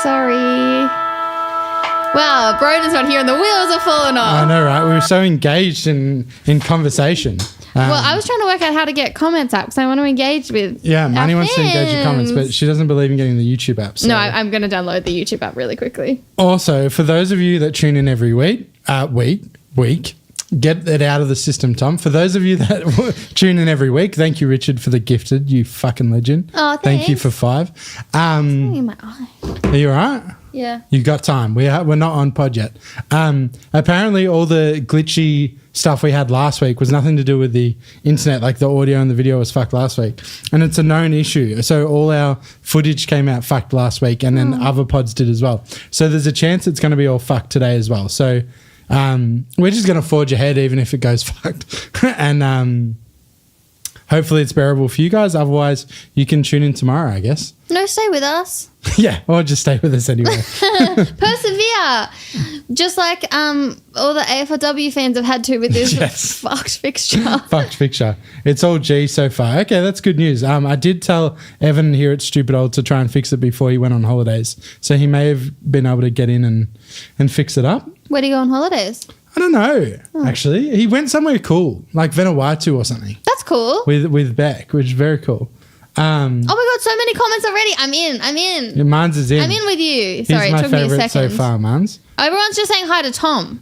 Sorry. Wow, Broden's not here and the wheels are falling off. I know, right? We were so engaged in conversation. Well, I was trying to work out how to get comments up because I want to engage with Money wants to engage in comments, but fans. she doesn't believe in getting the YouTube app. So. No, I'm going to download the YouTube app really quickly. Also, for those of you that tune in every week, get it out of the system, Tom. For those of you that tune in every week, thank you, Richard, for the gifted. You fucking legend. Oh, thank you thanks. for 5. In my eye. Are you all right? Yeah. You got time. We're not on pod yet. Apparently, all the glitchy stuff we had last week was nothing to do with the internet. Like the audio and the video was fucked last week, and it's a known issue. So all our footage came out fucked last week, and then other pods did as well. So there's a chance it's going to be all fucked today as well. So we're just going to forge ahead, even if it goes fucked, and hopefully it's bearable for you guys. Otherwise, you can tune in tomorrow, I guess. No, stay with us. Yeah, or just stay with us anyway. Persevere. Just like all the AFLW fans have had to with this fucked fixture. Fucked fixture. It's all G so far. Okay, that's good news. I did tell Evan here at Stupid Old to try and fix it before he went on holidays. So he may have been able to get in and fix it up. Where do you go on holidays? I don't know, actually. He went somewhere cool, like Vanuatu or something. That's cool. With Beck, which is very cool. Oh my God, so many comments already. I'm in. Yeah, Marns is in. I'm in with you. He's Sorry, it my took me a favourite second. so far, Marns. Everyone's just saying hi to Tom.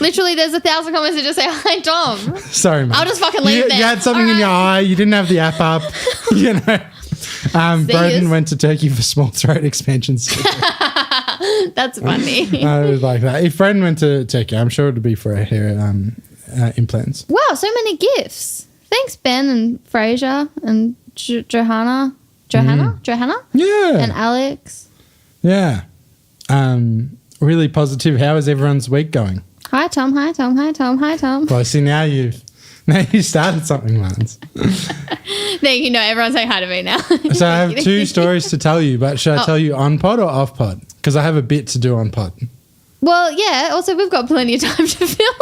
Literally, there's 1,000 comments that just say hi, Tom. Sorry, Marns. I'll just fucking leave there. You had something in your eye. You didn't have the app up. You know. Broden went to Turkey for small throat expansion surgery. That's funny. I would like that. If Broden went to Turkey, I'm sure it would be for hair implants. Wow, so many gifts. Thanks, Ben and Fraser and Johanna? Yeah. And Alex. Yeah. Really positive. How is everyone's week going? Hi, Tom. Well, see, now you started something, Marns. There, everyone's saying hi to me now. So I have 2 stories to tell you, but should I tell you on pod or off pod? Because I have a bit to do on pod. Well, yeah. Also, we've got plenty of time to fill.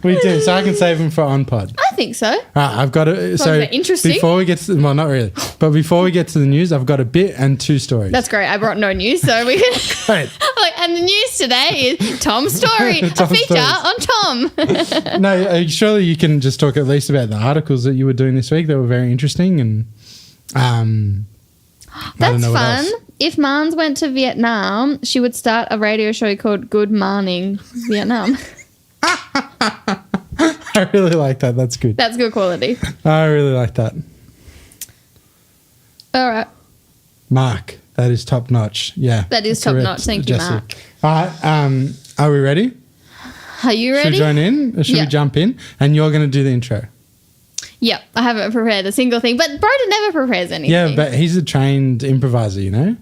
We do, so I can save them for on pod. I think so. I've got to. So they're interesting. Before we get to, well, not really, but before we get to the news, I've got a bit and 2 stories. That's great. I brought no news, so we can. Great. And the news today is Tom's story, a Tom's feature stories. on Tom. No, surely you can just talk at least about the articles that you were doing this week. They were very interesting, and I don't know what fun. else. If Marns went to Vietnam, she would start a radio show called Good Morning Vietnam. I really like that. That's good. That's good quality. I really like that. All right. Mark, that is top notch. Yeah. That is top notch. Thank you, Jessie. Mark. All right. Are we ready? Are you Should ready? we join in or should we jump in? And you're going to do the intro. Yep. I haven't prepared a single thing, but Broden never prepares anything. Yeah, but he's a trained improviser, you know?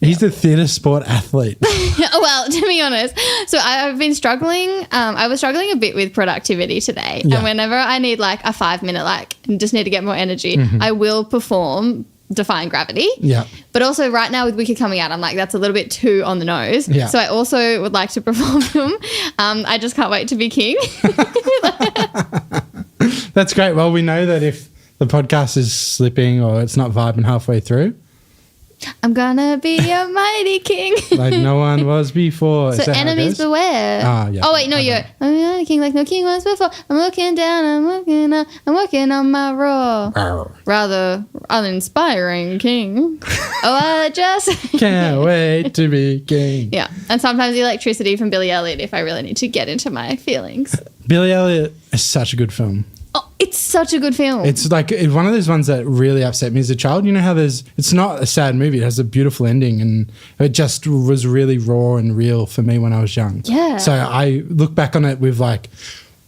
He's a theatre sport athlete. Well, to be honest, so I've been struggling. I was struggling a bit with productivity today. Yeah. And whenever I need like a 5-minute, just need to get more energy, I will perform Defying Gravity. Yeah. But also right now with Wicked coming out, I'm like, that's a little bit too on the nose. Yeah. So I also would like to perform them. I just can't wait to be king. That's great. Well, we know that if the podcast is slipping or it's not vibing halfway through, I'm gonna be a mighty king. like no one was before. Is So that how it enemies goes? beware. Ah, yeah. Oh wait, no, Okay. I'm a king like no king was before. I'm looking down, I'm looking up, I'm working on my role. Arr. Rather uninspiring king. Oh, I just Can't wait to be king. yeah. And sometimes Electricity from Billy Elliot if I really need to get into my feelings. Billy Elliot is such a good film. Oh, it's such a good film. It's like one of those ones that really upset me as a child. You know how it's not a sad movie. It has a beautiful ending and it just was really raw and real for me when I was young. Yeah. So I look back on it with like,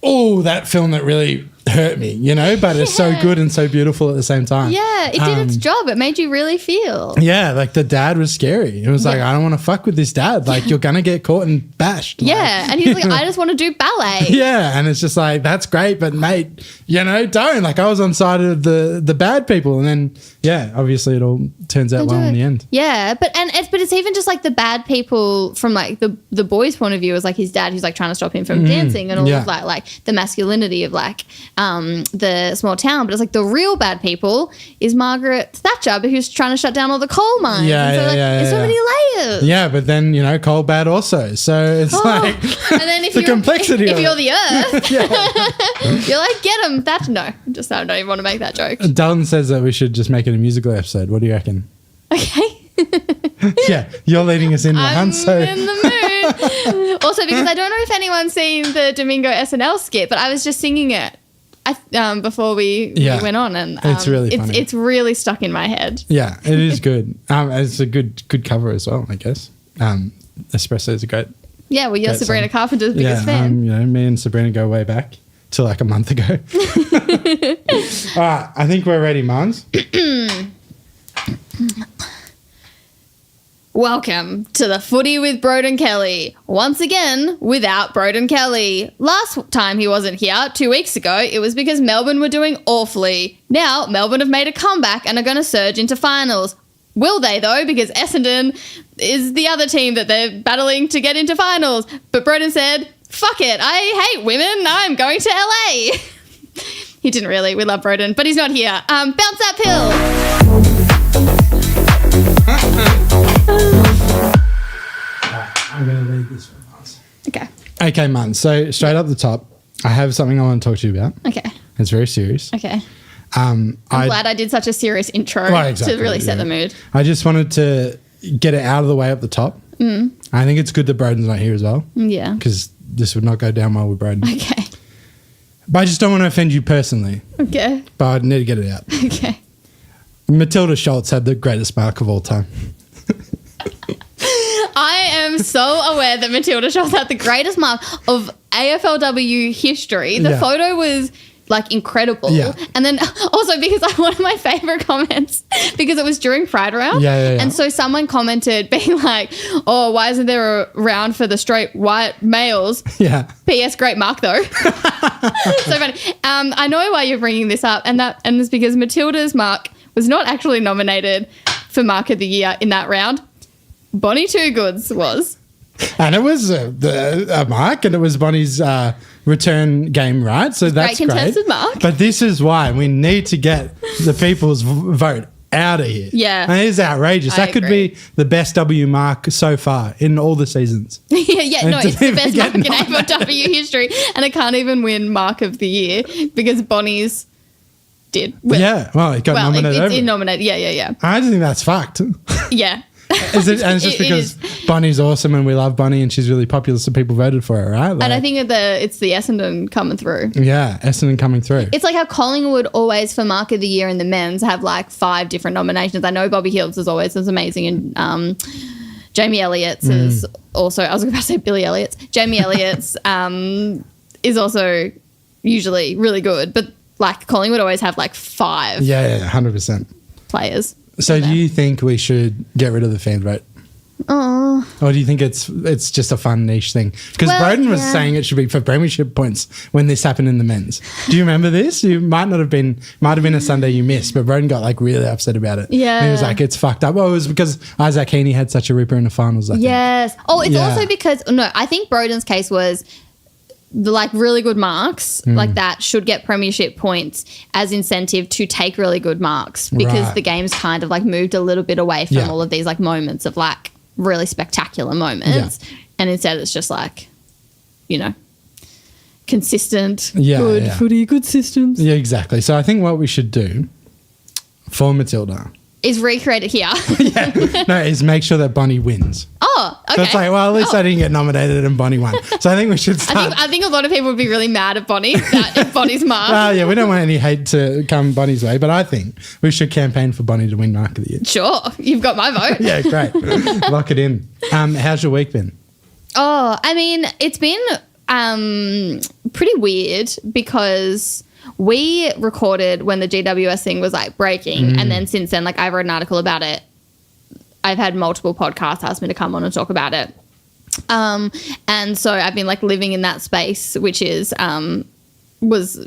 oh, that film that really hurt me, you know, but it's so good and so beautiful at the same time. yeah, it did its job. It made you really feel. Yeah, like the dad was scary. It was like, I don't want to fuck with this dad. Like, you're going to get caught and bashed. Like, Yeah, and he's like, I just want to do ballet. yeah, and it's just like, that's great, but mate, you know, don't. Like, I was on side of the bad people, and then, yeah, obviously it all turns out well in the end. Yeah, but it's even just like the bad people from like the boy's point of view is like his dad who's like trying to stop him from dancing and all yeah. of like the masculinity of like the small town, but it's like the real bad people is Margaret Thatcher, who's trying to shut down all the coal mines. There's so many layers. Yeah, but then, coal bad also. So it's and then if the complexity if of you're it. the earth, you're like, get them. That no, just I don't even want to make that joke. Dalton says that we should just make it a musical episode. What do you reckon? Okay. Yeah, you're leading us in the hunt. So in the mood. Also, because I don't know if anyone's seen the Domingo SNL skit, but I was just singing it before we went on, and it's really funny. It's really stuck in my head. Yeah, it is good. It's a good cover as well, I guess. Espresso is a great. Yeah, well, you're Sabrina Carpenter's biggest fan. Me and Sabrina go way back to like a month ago. All right, I think we're ready, Marns. Welcome to the Footy with Broden Kelly. Once again, without Broden Kelly. Last time he wasn't here, 2 weeks ago, it was because Melbourne were doing awfully. Now, Melbourne have made a comeback and are going to surge into finals. Will they, though? Because Essendon is the other team that they're battling to get into finals. But Broden said, fuck it, I hate women, I'm going to LA. He didn't really. We love Broden, but he's not here. Bounce that pill. I'm going to leave this for Marns. Okay, Marns. So straight up the top, I have something I want to talk to you about. Okay. It's very serious. Okay. I'm glad I did such a serious intro to really set the mood. I just wanted to get it out of the way up the top. I think it's good that Broden's not here as well. Yeah. Because this would not go down well with Broden. Okay. But I just don't want to offend you personally. Okay. But I need to get it out. Okay. Matilda Schultz had the greatest mark of all time. I am so aware that Matilda Schultz had the greatest mark of AFLW history. The photo was like incredible. Yeah. And then also because one of my favorite comments, because it was during Pride Round. Yeah. And so someone commented being like, oh, why isn't there a round for the straight white males? Yeah. P.S. Great mark though. So funny. I know why you're bringing this up, and it's because Matilda's mark was not actually nominated for Mark of the Year in that round. Bonnie Two Goods was. And it was a mark, and it was Bonnie's return game right. So that's great. Contested mark. But this is why we need to get the people's vote out of here. Yeah. And it is outrageous. That could be the best W mark so far in all the seasons. No, it's the best mark in AFLW history, and it can't even win Mark of the Year because Bonnie's did. It got nominated. It's nominated. Yeah. I just think that's fucked. Yeah. And it's just because Bonnie's awesome and we love Bonnie and she's really popular, so people voted for her, right? And I think it's the Essendon coming through. Yeah, Essendon coming through. It's like how Collingwood always for Mark of the Year in the men's have like 5 different nominations. I know Bobby Hills is always amazing, and Jamie Elliott's is also, I was about to say Billy Elliott's. Jamie Elliott's is also usually really good, but like Collingwood always have like 5 100% players. So do you think we should get rid of the fan vote? Oh. Or do you think it's just a fun niche thing? Because Broden was saying it should be for premiership points when this happened in the men's. Do you remember this? You might have been a Sunday you missed, but Broden got like really upset about it. Yeah. And he was like, it's fucked up. Well, it was because Isaac Heaney had such a ripper in the finals, I think. Yes. Oh, it's also because, I think Broden's case was the like really good marks like that should get premiership points as incentive to take really good marks, because the game's kind of like moved a little bit away from all of these like moments of like really spectacular moments, and instead it's just like, consistent, good footy, good systems. Yeah, exactly. So I think what we should do for Matilda is recreate it here. is make sure that Bonnie wins. Oh, okay. So it's like, well, at least I didn't get nominated and Bonnie won. So I think we should start. I think a lot of people would be really mad at Bonnie, if Bonnie's mark. We don't want any hate to come Bonnie's way, but I think we should campaign for Bonnie to win Mark of the Year. Sure, you've got my vote. Yeah, great. Lock it in. How's your week been? Oh, I mean, it's been pretty weird because we recorded when the GWS thing was like breaking, and then since then, like I've read an article about it. I've had multiple podcasts ask me to come on and talk about it. And so I've been like living in that space, which is was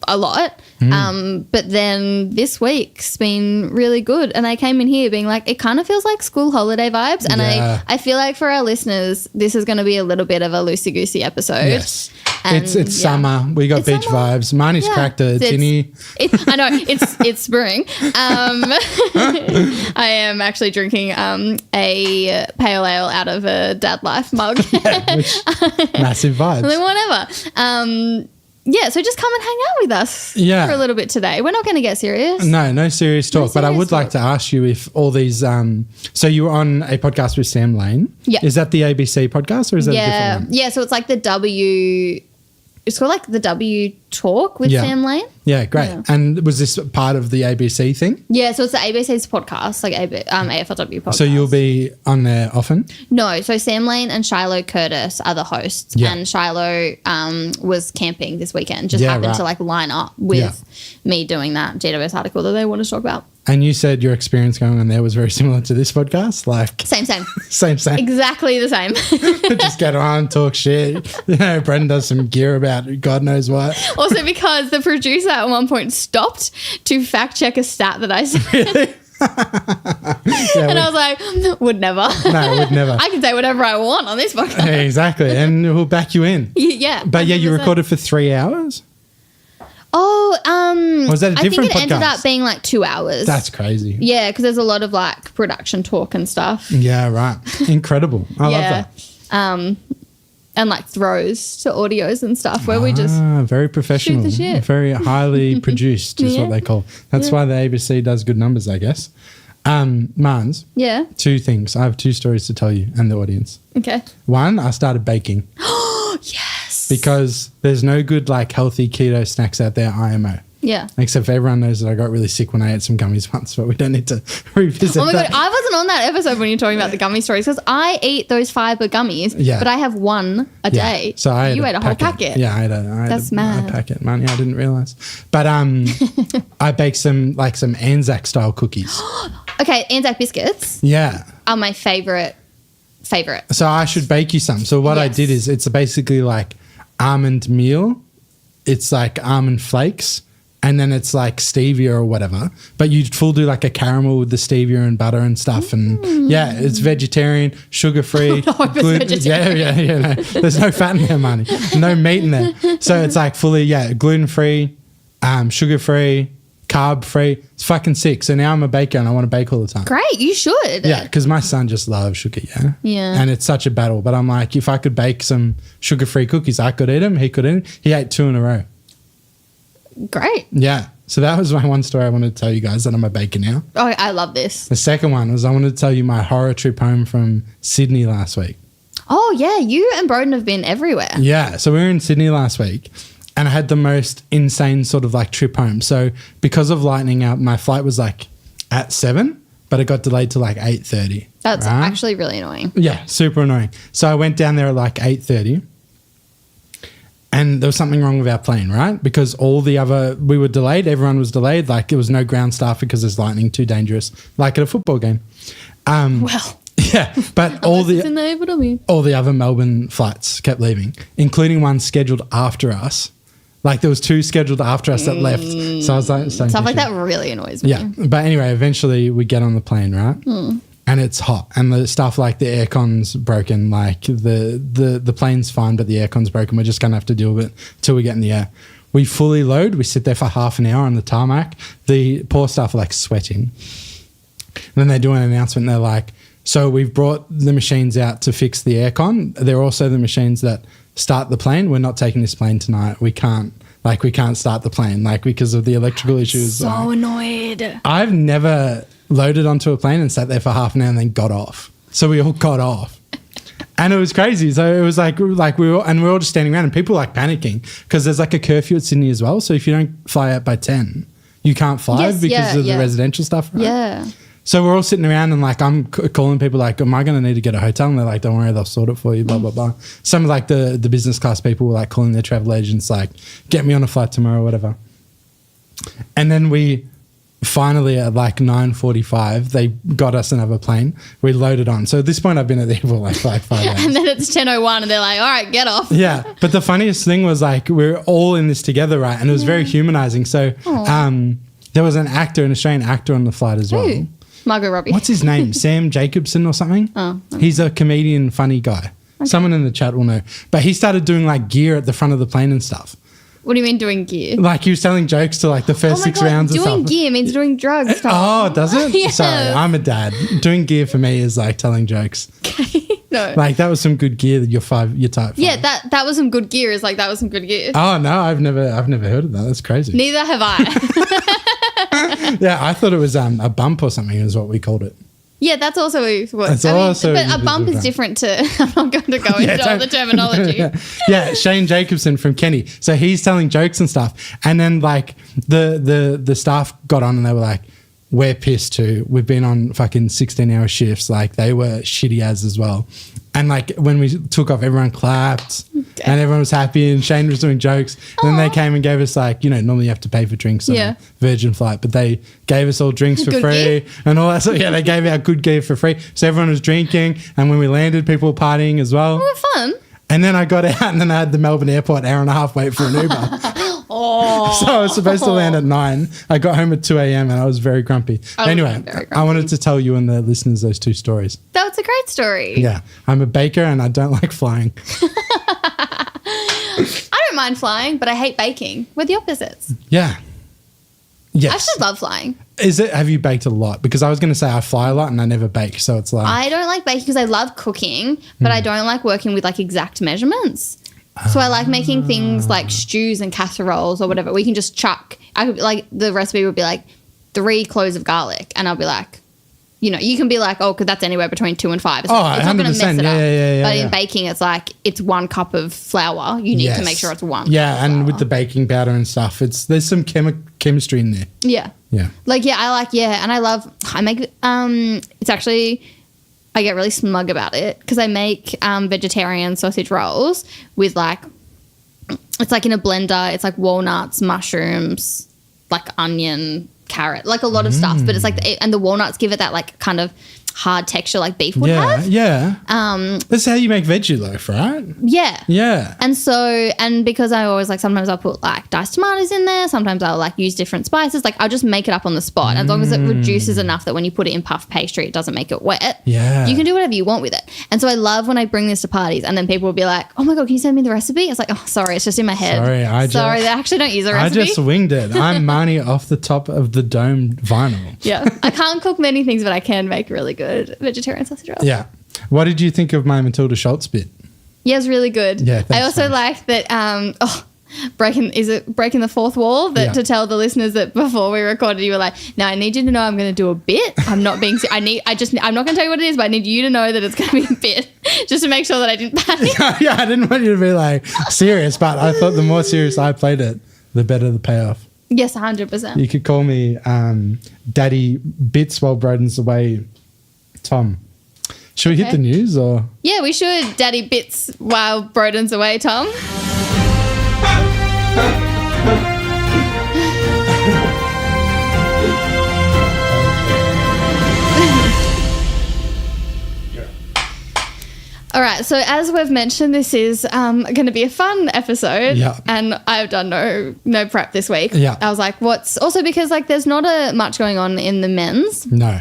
a lot. But then this week's been really good. And I came in here being like, it kind of feels like school holiday vibes. And I feel like for our listeners, this is going to be a little bit of a loosey-goosey episode. Yes. And, it's summer. We got It's beach summer. vibes. Marnie's cracked a tinny. I know it's spring. I am actually drinking a pale ale out of a Dad Life mug. Massive vibes. Whatever. So just come and hang out with us for a little bit today. We're not going to get serious. No serious talk. But I would like to ask you if all these. So you were on a podcast with Sam Lane. Yeah. Is that the ABC podcast or is that a different one? Yeah. So it's like the W. It's called like the W Talk with Sam Lane. Yeah, great. Yeah. And was this part of the ABC thing? Yeah, so it's the ABC's podcast, like AFLW podcast. So you'll be on there often? No, so Sam Lane and Shiloh Curtis are the hosts, and Shiloh was camping this weekend. Just happened to like line up with me doing that GWS article that they want to talk about. And you said your experience going on there was very similar to this podcast? Like Same. Same. Exactly the same. Just get on, talk shit. Brendan does some gear about God knows what. Also because the producer at one point stopped to fact check a stat that I said. Really? I was like, would never. No, would never. I can say whatever I want on this podcast. Exactly. And we'll back you in. Yeah. But 100%. You recorded for 3 hours? Oh, was that a different podcast? I think it ended up being like 2 hours. That's crazy. Yeah, because there's a lot of like production talk and stuff. Yeah, right. Incredible. I love that. And like throws to audios and stuff where we just very professional, shoot the shit. Very highly produced is what they call. That's why the ABC does good numbers, I guess. Marns. Yeah. 2 things. I have 2 stories to tell you and the audience. Okay. 1, I started baking. Yes. Because there's no good like healthy keto snacks out there, IMO. Yeah. Except for everyone knows that I got really sick when I ate some gummies once, but we don't need to revisit Oh my that. God, I wasn't on that episode when you're talking about the gummy stories because I eat those fiber gummies, but I have one a day. So you ate a whole packet. Yeah, I ate That's mad. a packet. Money, I didn't realise. But I baked some Anzac style cookies. Okay, Anzac biscuits. Yeah. Are my favourite. So I should bake you some. So what I did is it's basically like almond meal. It's like almond flakes. And then it's like stevia or whatever. But you'd do like a caramel with the stevia and butter and stuff. And it's vegetarian, sugar-free. Vegetarian. Yeah. No. There's no fat in there, money. No meat in there. So it's like fully, gluten-free, sugar-free, carb-free. It's fucking sick. So now I'm a baker and I want to bake all the time. Great, you should. Yeah, because my son just loves sugar, Yeah. And it's such a battle. But I'm like, if I could bake some sugar-free cookies, I could eat them, he could eat them. He ate 2 in a row. Great. Yeah. So that was my one story I wanted to tell you guys that I'm a baker now. Oh, I love this. The second one was I wanted to tell you my horror trip home from Sydney last week. Oh, yeah. You and Broden have been everywhere. Yeah. So we were in Sydney last week and I had the most insane sort of like trip home. So because of lightning out, my flight was like at 7, but it got delayed to like 8:30. That's actually really annoying. Yeah. Super annoying. So I went down there at like 8:30. And there was something wrong with our plane, right? Because we were delayed. Everyone was delayed. Like there was no ground staff because there's lightning, too dangerous. Like at a football game. Yeah, but all the other Melbourne flights kept leaving, including one scheduled after us. Like there was 2 scheduled after us that left. So I was like, stuff like that really annoys me. Yeah, but anyway, eventually we get on the plane, right? And it's hot, and the stuff like the aircon's broken. Like the plane's fine, but the aircon's broken. We're just gonna have to deal with it till we get in the air. We fully load. We sit there for half an hour on the tarmac. The poor staff are like sweating. And then they do an announcement. And they're like, "So we've brought the machines out to fix the aircon. They're also the machines that start the plane. We're not taking this plane tonight. We can't start the plane because of the electrical issues." So annoyed. I've never loaded onto a plane and sat there for half an hour and then got off. So we all got off. And it was crazy. So it was like we were all just standing around and people were like panicking because there's like a curfew at Sydney as well. So if you don't fly out by 10, you can't fly because of the residential stuff, right? Yeah. So we're all sitting around and like I'm calling people like, am I going to need to get a hotel? And they're like, don't worry, they'll sort it for you, blah, blah, blah. Some of like the business class people were like calling their travel agents like, get me on a flight tomorrow or whatever. And then we finally at like 9:45, they got us another plane. We loaded on. So at this point, I've been at the airport like 5 hours. And then it's 10:01 and they're like, all right, get off. Yeah. But the funniest thing was like, we're all in this together, right? And it was very humanizing. So there was an Australian actor on the flight as well. Ooh, Margot Robbie. What's his name? Sam Jacobson or something? Oh. He's a comedian, funny guy. Someone in the chat will know. But he started doing like gear at the front of the plane and stuff. What do you mean doing gear? Like he was telling jokes to like the first 6 rounds and stuff. Doing gear means doing drugs. Tom. Oh, does it? Yes. Sorry, I'm a dad. Doing gear for me is like telling jokes. No. Like that was some good gear that you're type 5. Yeah, that was some good gear. Is like that was some good gear. Oh no, I've never heard of that. That's crazy. Neither have I. Yeah, I thought it was a bump or something is what we called it. Yeah, that's also what. It's also but a bump is different to. I'm not going to go into all the terminology. Yeah, Shane Jacobson from Kenny. So he's telling jokes and stuff, and then like the staff got on and they were like, "We're pissed too. We've been on fucking 16-hour shifts. Like they were shitty as well." And like when we took off, everyone clapped and everyone was happy and Shane was doing jokes. And then they came and gave us like, normally you have to pay for drinks on Virgin Flight, but they gave us all drinks for free and all that. So yeah, they gave out good gear for free. So everyone was drinking. And when we landed, people were partying as well. Oh, fun. And then I got out and then I had the Melbourne airport hour and a half wait for an Uber. So I was supposed to land at 9. I got home at 2 a.m. and I was very grumpy. Anyway, I wanted to tell you and the listeners those 2 stories. That's a great story. Yeah. I'm a baker and I don't like flying. I don't mind flying, but I hate baking. We're the opposites. Yeah. Yes. I actually love flying. Have you baked a lot? Because I was going to say I fly a lot and I never bake. So it's like. I don't like baking because I love cooking, but I don't like working with like exact measurements. So I like making things like stews and casseroles or whatever. We can just chuck. I could like the recipe would be like 3 cloves of garlic, and I'll be like, you can be like, oh, because that's anywhere between 2 and 5. It's not going to mess it up. Yeah, but in baking, it's like it's 1 cup of flour. You need to make sure it's 1. Yeah, cup of and flour. with the baking powder and stuff, there's some chemistry in there. Yeah. Yeah. And I make. It's actually. I get really smug about it because I make vegetarian sausage rolls with like, it's like in a blender. It's like walnuts, mushrooms, like onion, carrot, like a lot of stuff. But it's like, and the walnuts give it that like kind of hard texture like beef would have. Yeah. That's how you make veggie loaf, right? Yeah. Yeah. And because I always like, sometimes I'll put like diced tomatoes in there. Sometimes I'll like use different spices. Like I'll just make it up on the spot. As long as it reduces enough that when you put it in puff pastry, it doesn't make it wet. Yeah. You can do whatever you want with it. And so I love when I bring this to parties and then people will be like, oh my God, can you send me the recipe? It's like, oh, sorry, it's just in my head. Sorry, they actually don't use a recipe. I just winged it. I'm Marnie off the top of the domed vinyl. Yeah. I can't cook many things, but I can make really good vegetarian sausage rolls. Yeah. What did you think of my Matilda Schultz bit? Yeah, it's really good. Yeah, I also like that breaking the fourth wall to tell the listeners that before we recorded you were like, now I need you to know I'm going to do a bit. I'm not being I'm not going to tell you what it is, but I need you to know that it's going to be a bit just to make sure that I didn't panic. Yeah, I didn't want you to be like serious, but I thought the more serious I played it, the better the payoff. Yes, 100%. You could call me Daddy Bits while Broden's away, Tom. Should we hit the news or? Yeah, we should. Daddy Bits while Broden's away, Tom. All right, so as we've mentioned, this is going to be a fun episode. Yeah. And I've done no prep this week. Yeah. I was like, what's also because like there's not much going on in the men's. No.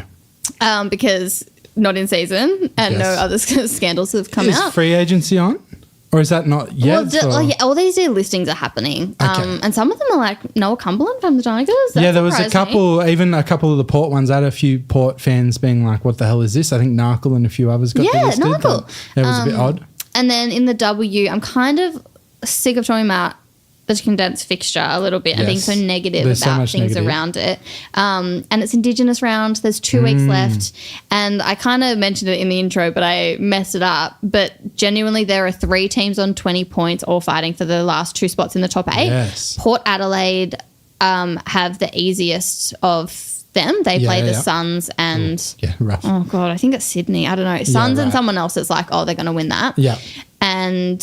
Because not in season and no other scandals have come out. Is free agency on? Or is that not yet? Well, all these new listings are happening. Okay. And some of them are like Noah Cumberland from the Tigers. Yeah, there was a couple, even a couple of the Port ones. I had a few Port fans being like, what the hell is this? I think Narkle and a few others got delisted. Yeah, Narkle. That was a bit odd. And then in the W, I'm kind of sick of talking about the condensed fixture a little bit and being so negative about things around it. And it's Indigenous round. There's 2 weeks left. And I kind of mentioned it in the intro, but I messed it up. But genuinely, there are 3 teams on 20 points all fighting for the last 2 spots in the top 8. Yes. Port Adelaide have the easiest of them. They play the Suns and... rough. Oh, God, I think it's Sydney. I don't know. Suns and someone else is like, oh, they're going to win that. Yeah. And...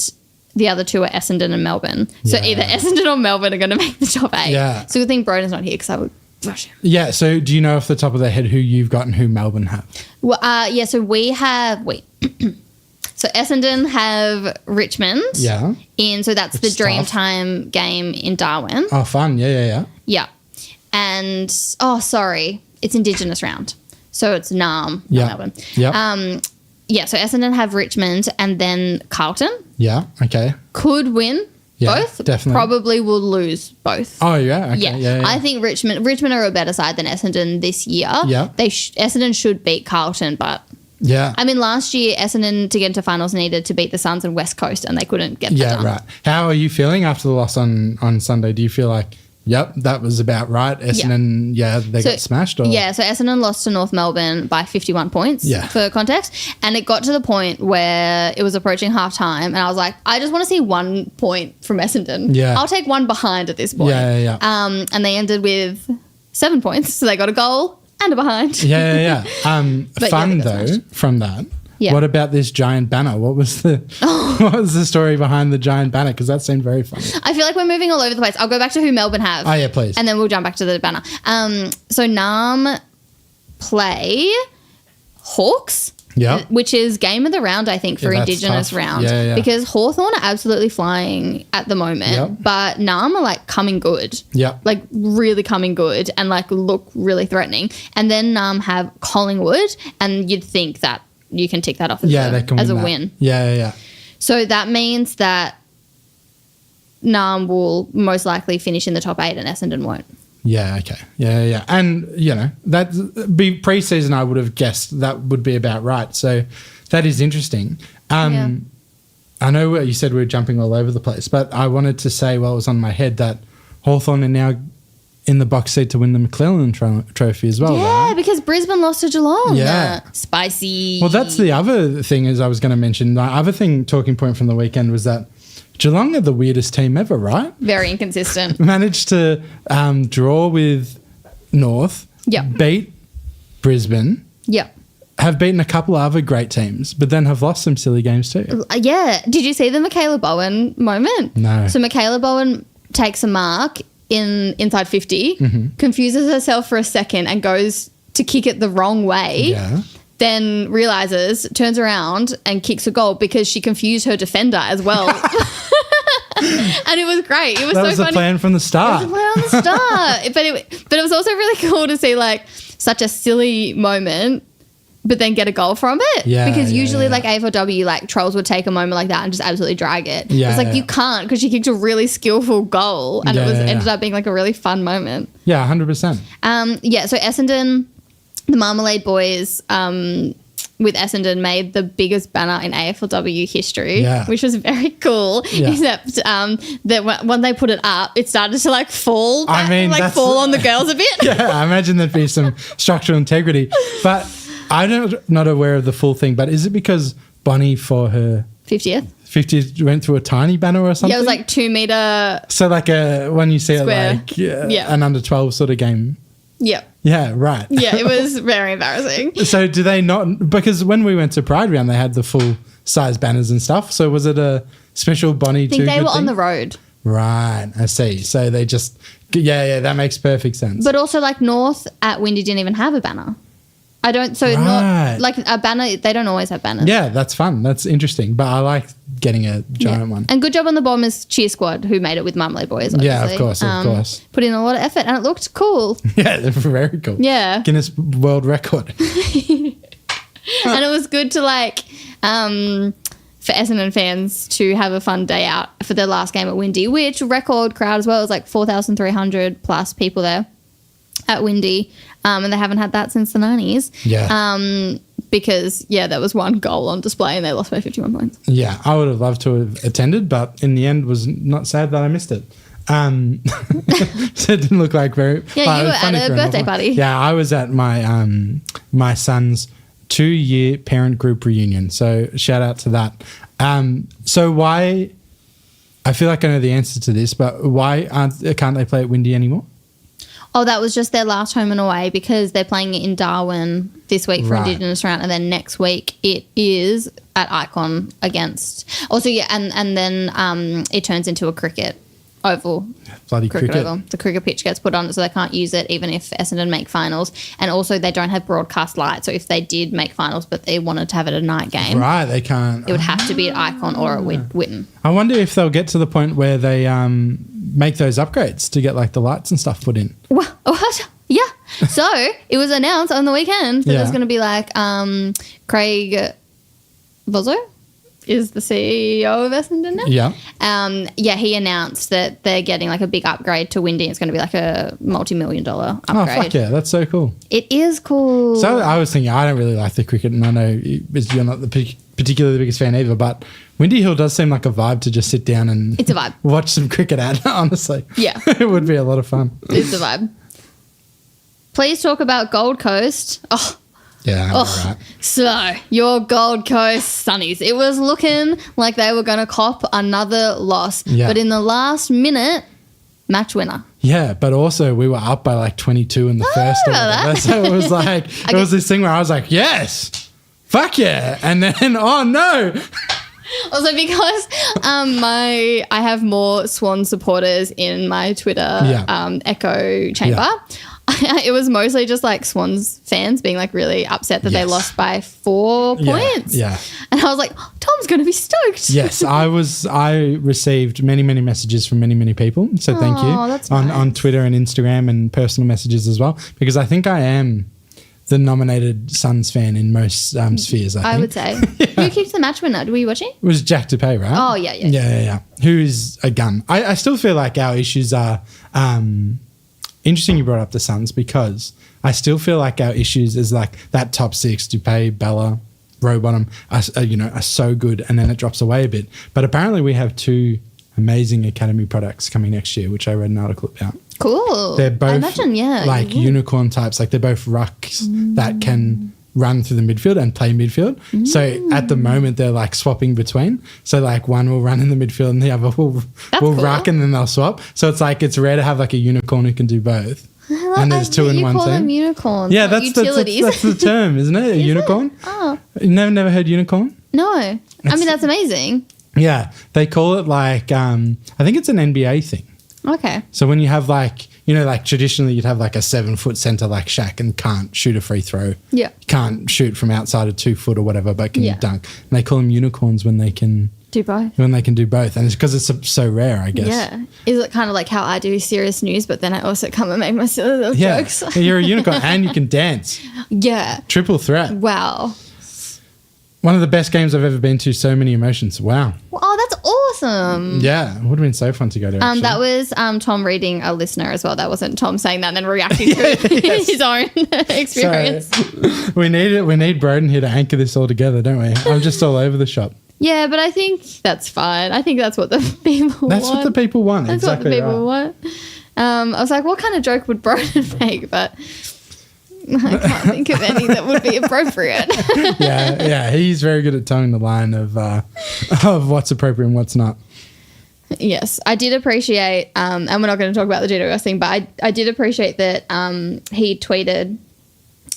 the other 2 are Essendon and Melbourne. So either Essendon or Melbourne are going to make the top 8. Yeah. So good thing Broden's not here because I would rush him. Yeah. So do you know off the top of their head who you've got and who Melbourne have? Well, so we have... So Essendon have Richmond. Yeah. So that's the Dreamtime game in Darwin. Oh, fun. Yeah. Yeah. And... Oh, sorry. It's Indigenous round. So it's Melbourne. Yeah. So Essendon have Richmond and then Carlton. Yeah. Okay. Could win both. Definitely. Probably will lose both. Oh, yeah. Okay. Yeah. I think Richmond are a better side than Essendon this year. Yeah. Essendon should beat Carlton, but yeah. I mean, last year Essendon to get into finals needed to beat the Suns and West Coast, and they couldn't get that done. Yeah, right. How are you feeling after the loss on Sunday? Do you feel like, yep, that was about right? Essendon, they got smashed? Or? Yeah, so Essendon lost to North Melbourne by 51 points for context. And it got to the point where it was approaching half time and I was like, I just want to see 1 point from Essendon. Yeah. I'll take one behind at this point. Yeah. And they ended with 7 points. So they got a goal and a behind. Yeah. Fun though from that. Yeah. What about this giant banner? What was the story behind the giant banner? Because that seemed very funny. I feel like we're moving all over the place. I'll go back to who Melbourne have. Oh, yeah, please. And then we'll jump back to the banner. So Nam play Hawks. Yeah. Which is game of the round, I think, for Indigenous round. Yeah. Because Hawthorn are absolutely flying at the moment, but Nam are like coming good. Yeah. Like really coming good and like look really threatening. And then Nam have Collingwood, and you'd think that you can tick that off as a win. Yeah. So that means that Nam will most likely finish in the top 8 and Essendon won't. Yeah, okay. Yeah. And, that be pre-season I would have guessed that would be about right. So that is interesting. I know what you said we were jumping all over the place, but I wanted to say while it was on my head that Hawthorn are now in the box seat to win the McClellan trophy as well. Yeah, right? because Brisbane lost to Geelong. Yeah. Spicy. Well, that's the other thing as I was going to mention. The other talking point from the weekend was that Geelong are the weirdest team ever, right? Very inconsistent. Managed to draw with North. Yep. Beat Brisbane. Yep. Have beaten a couple of other great teams, but then have lost some silly games too. Yeah. Did you see the Michaela Bowen moment? No. So Michaela Bowen takes a mark inside 50, confuses herself for a second and goes to kick it the wrong way. Yeah. Then realizes, turns around and kicks a goal because she confused her defender as well. And it was great. It was that so was funny. The plan from the start. It was the plan on the start. but it was also really cool to see like such a silly moment, but then get a goal from it. Yeah. Because usually like AFLW, like trolls would take a moment like that and just absolutely drag it. Yeah, it's like you can't because she kicked a really skillful goal and ended up being like a really fun moment. Yeah, 100%. So Essendon, the Marmalade Boys, with Essendon made the biggest banner in AFLW history, which was very cool. Yeah. Except that when they put it up, it started to like fall. Fall on the girls a bit. Yeah, I imagine there'd be some structural integrity. But I'm not aware of the full thing. But is it because Bonnie for her 50th went through a tiny banner or something? Yeah, it was like 2 meter. So like when you see square. It like an under 12 sort of game. Yep. Yeah, right. Yeah, it was very embarrassing. So do they not, because when we went to Pride Round, they had the full size banners and stuff. So was it a special Bonnie? I think they were on the road. Right, I see. So they just, that makes perfect sense. But also like North at Windy didn't even have a banner. Not like a banner. They don't always have banners. Yeah, that's fun. That's interesting. But I like getting a giant one. And good job on the Bombers cheer squad who made it with Marmalade Boys. Obviously. Yeah, of course. Put in a lot of effort and it looked cool. Yeah, they're very cool. Yeah. Guinness World Record. And it was good to for Essendon fans to have a fun day out for their last game at Windy, which record crowd as well. It was like 4,300 plus people there at Windy. And they haven't had that since the 90s. Yeah. Because, there was one goal on display and they lost by 51 points. Yeah, I would have loved to have attended, but in the end was not sad that I missed it. So it didn't look like very... Yeah, you were at a birthday party. Yeah, I was at my my son's 2-year parent group reunion. So shout out to that. So why... I feel like I know the answer to this, but why can't they play at Windy anymore? Oh, that was just their last home and away because they're playing it in Darwin this week for Indigenous round, and then next week it is at Icon against. Also, and then it turns into a cricket oval. Bloody cricket. Oval. The cricket pitch gets put on it, so they can't use it even if Essendon make finals. And also, they don't have broadcast light, so if they did make finals but they wanted to have it a night game, they can't. It would have to be at Icon or at Whitten. I wonder if they'll get to the point where they make those upgrades to get like the lights and stuff put in. What? Yeah. So it was announced on the weekend that there's going to be like Craig Vozo is the CEO of Essendon now. Yeah. He announced that they're getting like a big upgrade to Windy. It's going to be like a multi-million-dollar upgrade. Oh, fuck yeah. That's so cool. It is cool. So I was thinking, I don't really like the cricket, and I know you're not particularly the biggest fan either, but Windy Hill does seem like a vibe to just sit down and it's a vibe. Watch some cricket at, honestly. Yeah. It would be a lot of fun. It's a vibe. Please talk about Gold Coast. Oh, yeah, right. So, your Gold Coast Sunnies. It was looking like they were going to cop another loss. Yeah. But in the last minute, match winner. Yeah, but also we were up by like 22 in the first or whatever. So it was like, it was this thing where I was like, yes, fuck yeah. And then, oh no. Also because I have more Swan supporters in my Twitter echo chamber. Yeah. It was mostly just like Swans fans being like really upset that they lost by 4 points. Yeah. And I was like, oh, Tom's going to be stoked. Yes, I received many messages from many people. So thank you that's on Twitter and Instagram and personal messages as well, because I think I am the nominated Suns fan in most spheres, I think. would say. Who kicked the match winner? Were you watching? It was Jack Dupay, right? Oh, yeah. Yeah. Who is a gun. I still feel like our issues are interesting you brought up the Suns, because I still feel like our issues is like that top six, Dupay, Bella, Rowbottom, are so good, and then it drops away a bit. But apparently we have 2 amazing academy products coming next year, which I read an article about. Cool. They're both I imagine, unicorn types. Like they're both rucks that can run through the midfield and play midfield. So at the moment they're like swapping between. So like one will run in the midfield and the other will ruck, and then they'll swap. So it's like it's rare to have like a unicorn who can do both. And there's 2 in one You call them team. unicorns. Yeah, like utilities. that's the term, isn't it? A unicorn. Oh. You've never heard unicorn? No. I mean, that's amazing. Yeah, they call it like I think it's an NBA thing. Okay. So when you have like, like traditionally you'd have like a 7-foot center like Shaq and can't shoot a free throw. Yeah. Can't shoot from outside of 2 foot or whatever, but can dunk. And they call them unicorns when they can do both. When they can do both. And it's because it's so rare, I guess. Yeah. Is it kind of like how I do serious news, but then I also come and make my silly little jokes? You're a unicorn and you can dance. Yeah. Triple threat. Wow. One of the best games I've ever been to. So many emotions. Wow. Oh, that's awesome. Yeah. It would have been so fun to go to. That was Tom reading a listener as well. That wasn't Tom saying that and then reacting to his own experience. Sorry. We need Broden here to anchor this all together, don't we? I'm just all over the shop. Yeah, but I think that's fine. I think that's what the people want. That's what the people want. That's exactly what the people want. I was like, what kind of joke would Broden make? But I can't think of any that would be appropriate. Yeah, he's very good at towing the line of what's appropriate and what's not. Yes, I did appreciate, and we're not going to talk about the GWS thing, but I did appreciate that he tweeted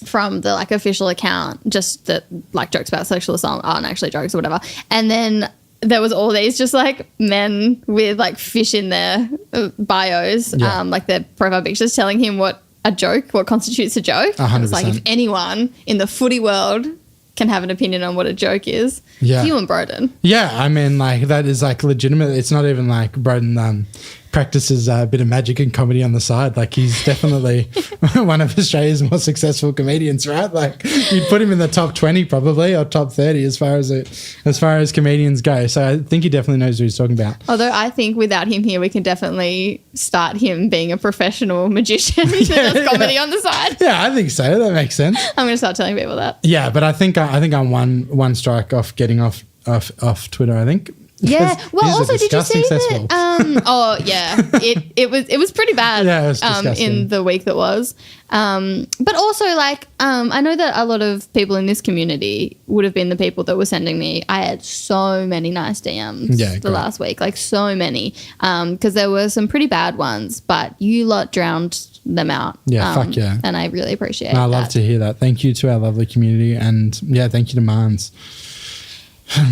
from the like official account just that like jokes about sexual assault aren't actually jokes or whatever, and then there was all these just like men with like fish in their bios, like their profile pictures telling him what constitutes a joke. 100%. It's like if anyone in the footy world can have an opinion on what a joke is, you and Broden. Yeah, I mean, like that is like legitimate. It's not even like Broden practices a bit of magic and comedy on the side. Like he's definitely one of Australia's more successful comedians, right? Like you'd put him in the top 20 probably, or top 30 as far as comedians go. So I think he definitely knows what he's talking about. Although I think without him here, we can definitely start him being a professional magician that does comedy on the side. Yeah, I think so. That makes sense. I'm going to start telling people that. Yeah, but I think I'm one strike off getting off Twitter, I think. Yeah. Well, also, did you see that? Oh, yeah. It was pretty bad. Yeah, it was disgusting. In the week that was. But also, like, I know that a lot of people in this community would have been the people that were sending me. I had so many nice DMs last week, like so many, because there were some pretty bad ones, but you lot drowned them out. Yeah, fuck yeah. And I really appreciate I love to hear that. Thank you to our lovely community, and thank you to Marns.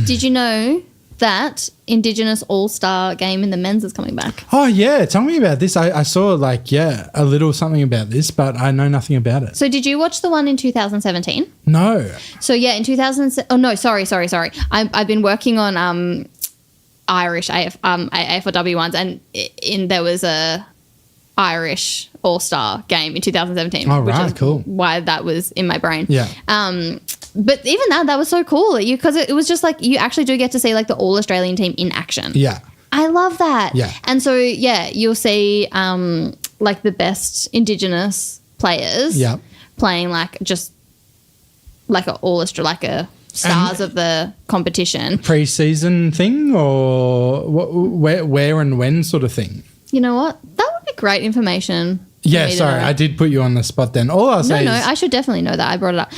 Did you know that Indigenous All-Star game in the men's is coming back? Oh, yeah. Tell me about this. I saw, a little something about this, but I know nothing about it. So did you watch the one in 2017? No. So, yeah, in 2007... Oh, no, sorry. I've been working on Irish AFLW ones, and there was a Irish All-Star game in 2017. Oh, which right, is cool. why that was in my brain. Yeah. but even that was so cool because it was just like you actually do get to see like the all Australian team in action. Yeah. I love that. Yeah. And so, yeah, you'll see like the best Indigenous players playing like just like a stars of the competition. Pre-season thing or where and when sort of thing? You know what? That would be great information. Yeah, sorry, I did put you on the spot then. All I'll say is... I should definitely know that. I brought it up.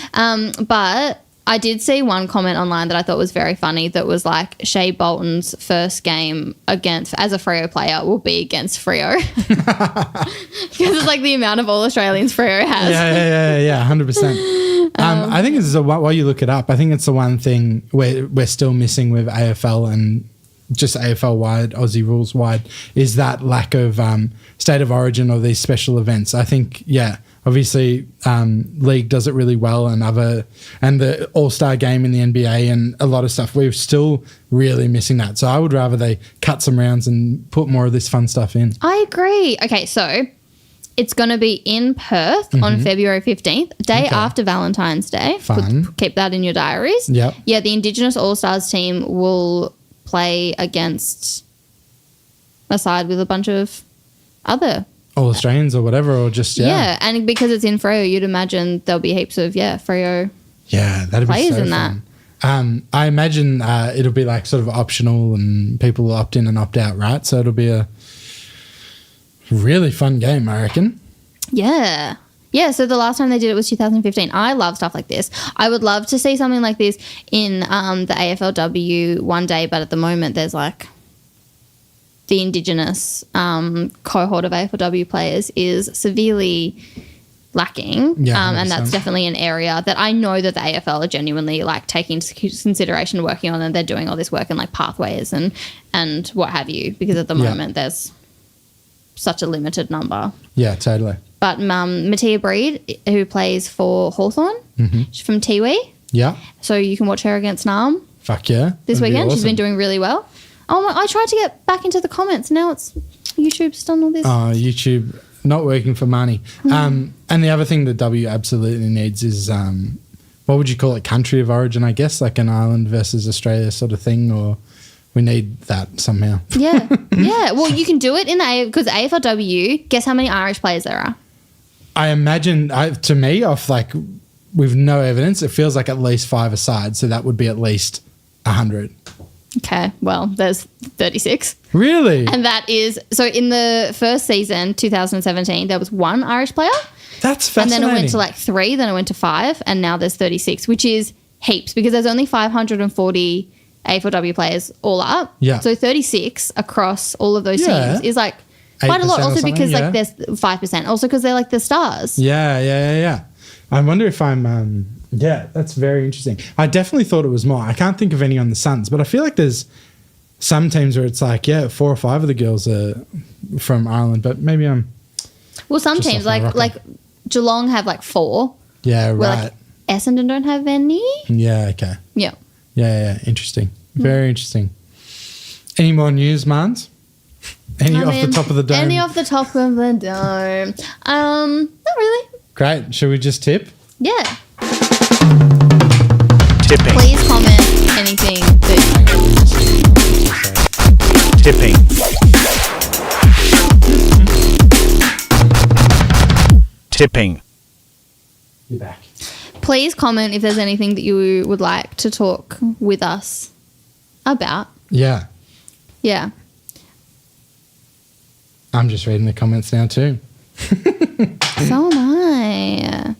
But I did see one comment online that I thought was very funny that was like Shea Bolton's first game as a Freo player will be against Freo. Because it's like the amount of all Australians Freo has. Yeah, 100%. I think it's while you look it up, I think it's the one thing we're still missing with AFL and just AFL wide, Aussie rules wide, is that lack of state of origin or these special events. I think, obviously league does it really well and the all-star game in the NBA and a lot of stuff. We're still really missing that. So I would rather they cut some rounds and put more of this fun stuff in. I agree. Okay, so it's going to be in Perth on February 15th, day after Valentine's Day. Fun. Keep that in your diaries. Yep. Yeah, the Indigenous All-Stars team will play against a side with a bunch of other all Australians or whatever, or just and because it's in Freo, you'd imagine there'll be heaps of Freo that'd players be so in fun. that. I imagine it'll be like sort of optional and people will opt in and opt out, right? So it'll be a really fun game, I reckon. Yeah, so the last time they did it was 2015. I love stuff like this. I would love to see something like this in the AFLW one day, but at the moment there's like the Indigenous cohort of AFLW players is severely lacking. And that's definitely an area that I know that the AFL are genuinely like taking into consideration working on, and they're doing all this work in like pathways and what have you, because at the moment there's such a limited number. Yeah, totally. But Mattia Breed, who plays for Hawthorn, she's from Tiwi. Yeah. So you can watch her against Narm. Fuck yeah. This weekend. Awesome. She's been doing really well. Oh, I tried to get back into the comments. Now it's YouTube's done all this. Oh, YouTube not working for money. And the other thing that W absolutely needs is, what would you call it? Country of origin, I guess, like an Ireland versus Australia sort of thing, or we need that somehow. Yeah. Well, you can do it in because AFLW, guess how many Irish players there are? I imagine, to me, off like with no evidence, it feels like at least 5 aside. So that would be at least 100. Okay, well, there's 36. Really? And that is, so in the first season, 2017, there was 1 Irish player. That's fascinating. And then it went to like 3, then it went to 5, and now there's 36, which is heaps because there's only 540 AFLW players all up. Yeah. So 36 across all of those teams is like quite a lot. Also because like there's 5%. Also because they're like the stars. Yeah. I wonder if I'm... that's very interesting. I definitely thought it was more. I can't think of any on the Suns, but I feel like there's some teams where it's like, 4 or 5 of the girls are from Ireland, but maybe I'm... Well, some teams like Geelong have like 4. Yeah, where, right. like Essendon don't have any. Yeah, okay. Yeah. Yeah. Interesting. Very interesting. Any more news, Marns? Any off the top of the dome? Any off the top of the dome? Not really. Great. Should we just tip? Yeah. Tipping. Please comment anything that... Tipping. Tipping. You're back. Please comment if there's anything that you would like to talk with us about. Yeah. Yeah. I'm just reading the comments now too. So am I.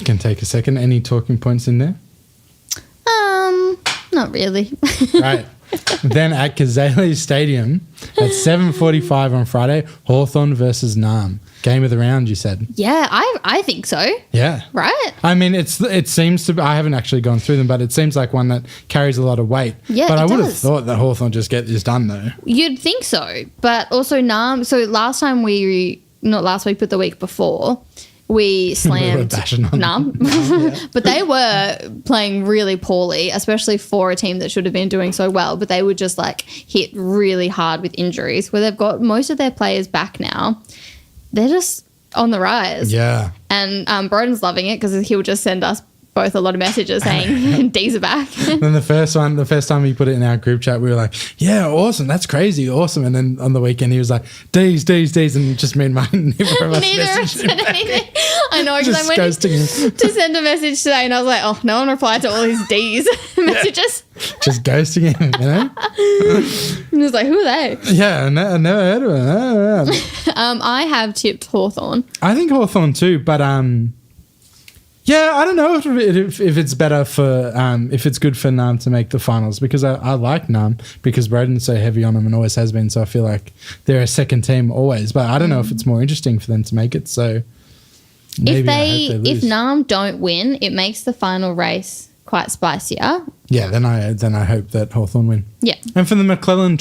Can take a second. Any talking points in there? Not really. Right. Then at Kazali Stadium at 7:45 on Friday, Hawthorn versus Narm. Game of the round, you said. Yeah, I think so. Yeah. Right? I mean, it seems to be, I haven't actually gone through them, but it seems like one that carries a lot of weight. Yeah, but I would have does. thought that Hawthorn just get this done though. You'd think so. But also Narm, so last time not last week, but the week before, we slammed Narm. But they were playing really poorly, especially for a team that should have been doing so well. But they were just like hit really hard with injuries where they've got most of their players back now. They're just on the rise. Yeah. And Broden's loving it because he'll just send us both a lot of messages saying D's are back. Then the first time he put it in our group chat, we were like, yeah, awesome, that's crazy, awesome. And then on the weekend he was like, D's, and just me and mine, neither of us messaged him back. I know, because I went to send a message today and I was like, oh, no one replied to all his D's messages. Just ghosting him, you know? And he was like, who are they? Yeah, I never heard of him. I have tipped Hawthorn. I think Hawthorn too, but yeah, I don't know if it's better for if it's good for Nam to make the finals, because I like Nam because Broden's so heavy on him and always has been, so I feel like they're a second team always, but I don't know if it's more interesting for them to make it, so maybe if Nam don't win, it makes the final race quite spicier. Yeah, then I hope that Hawthorn win. Yeah. And for the McClellan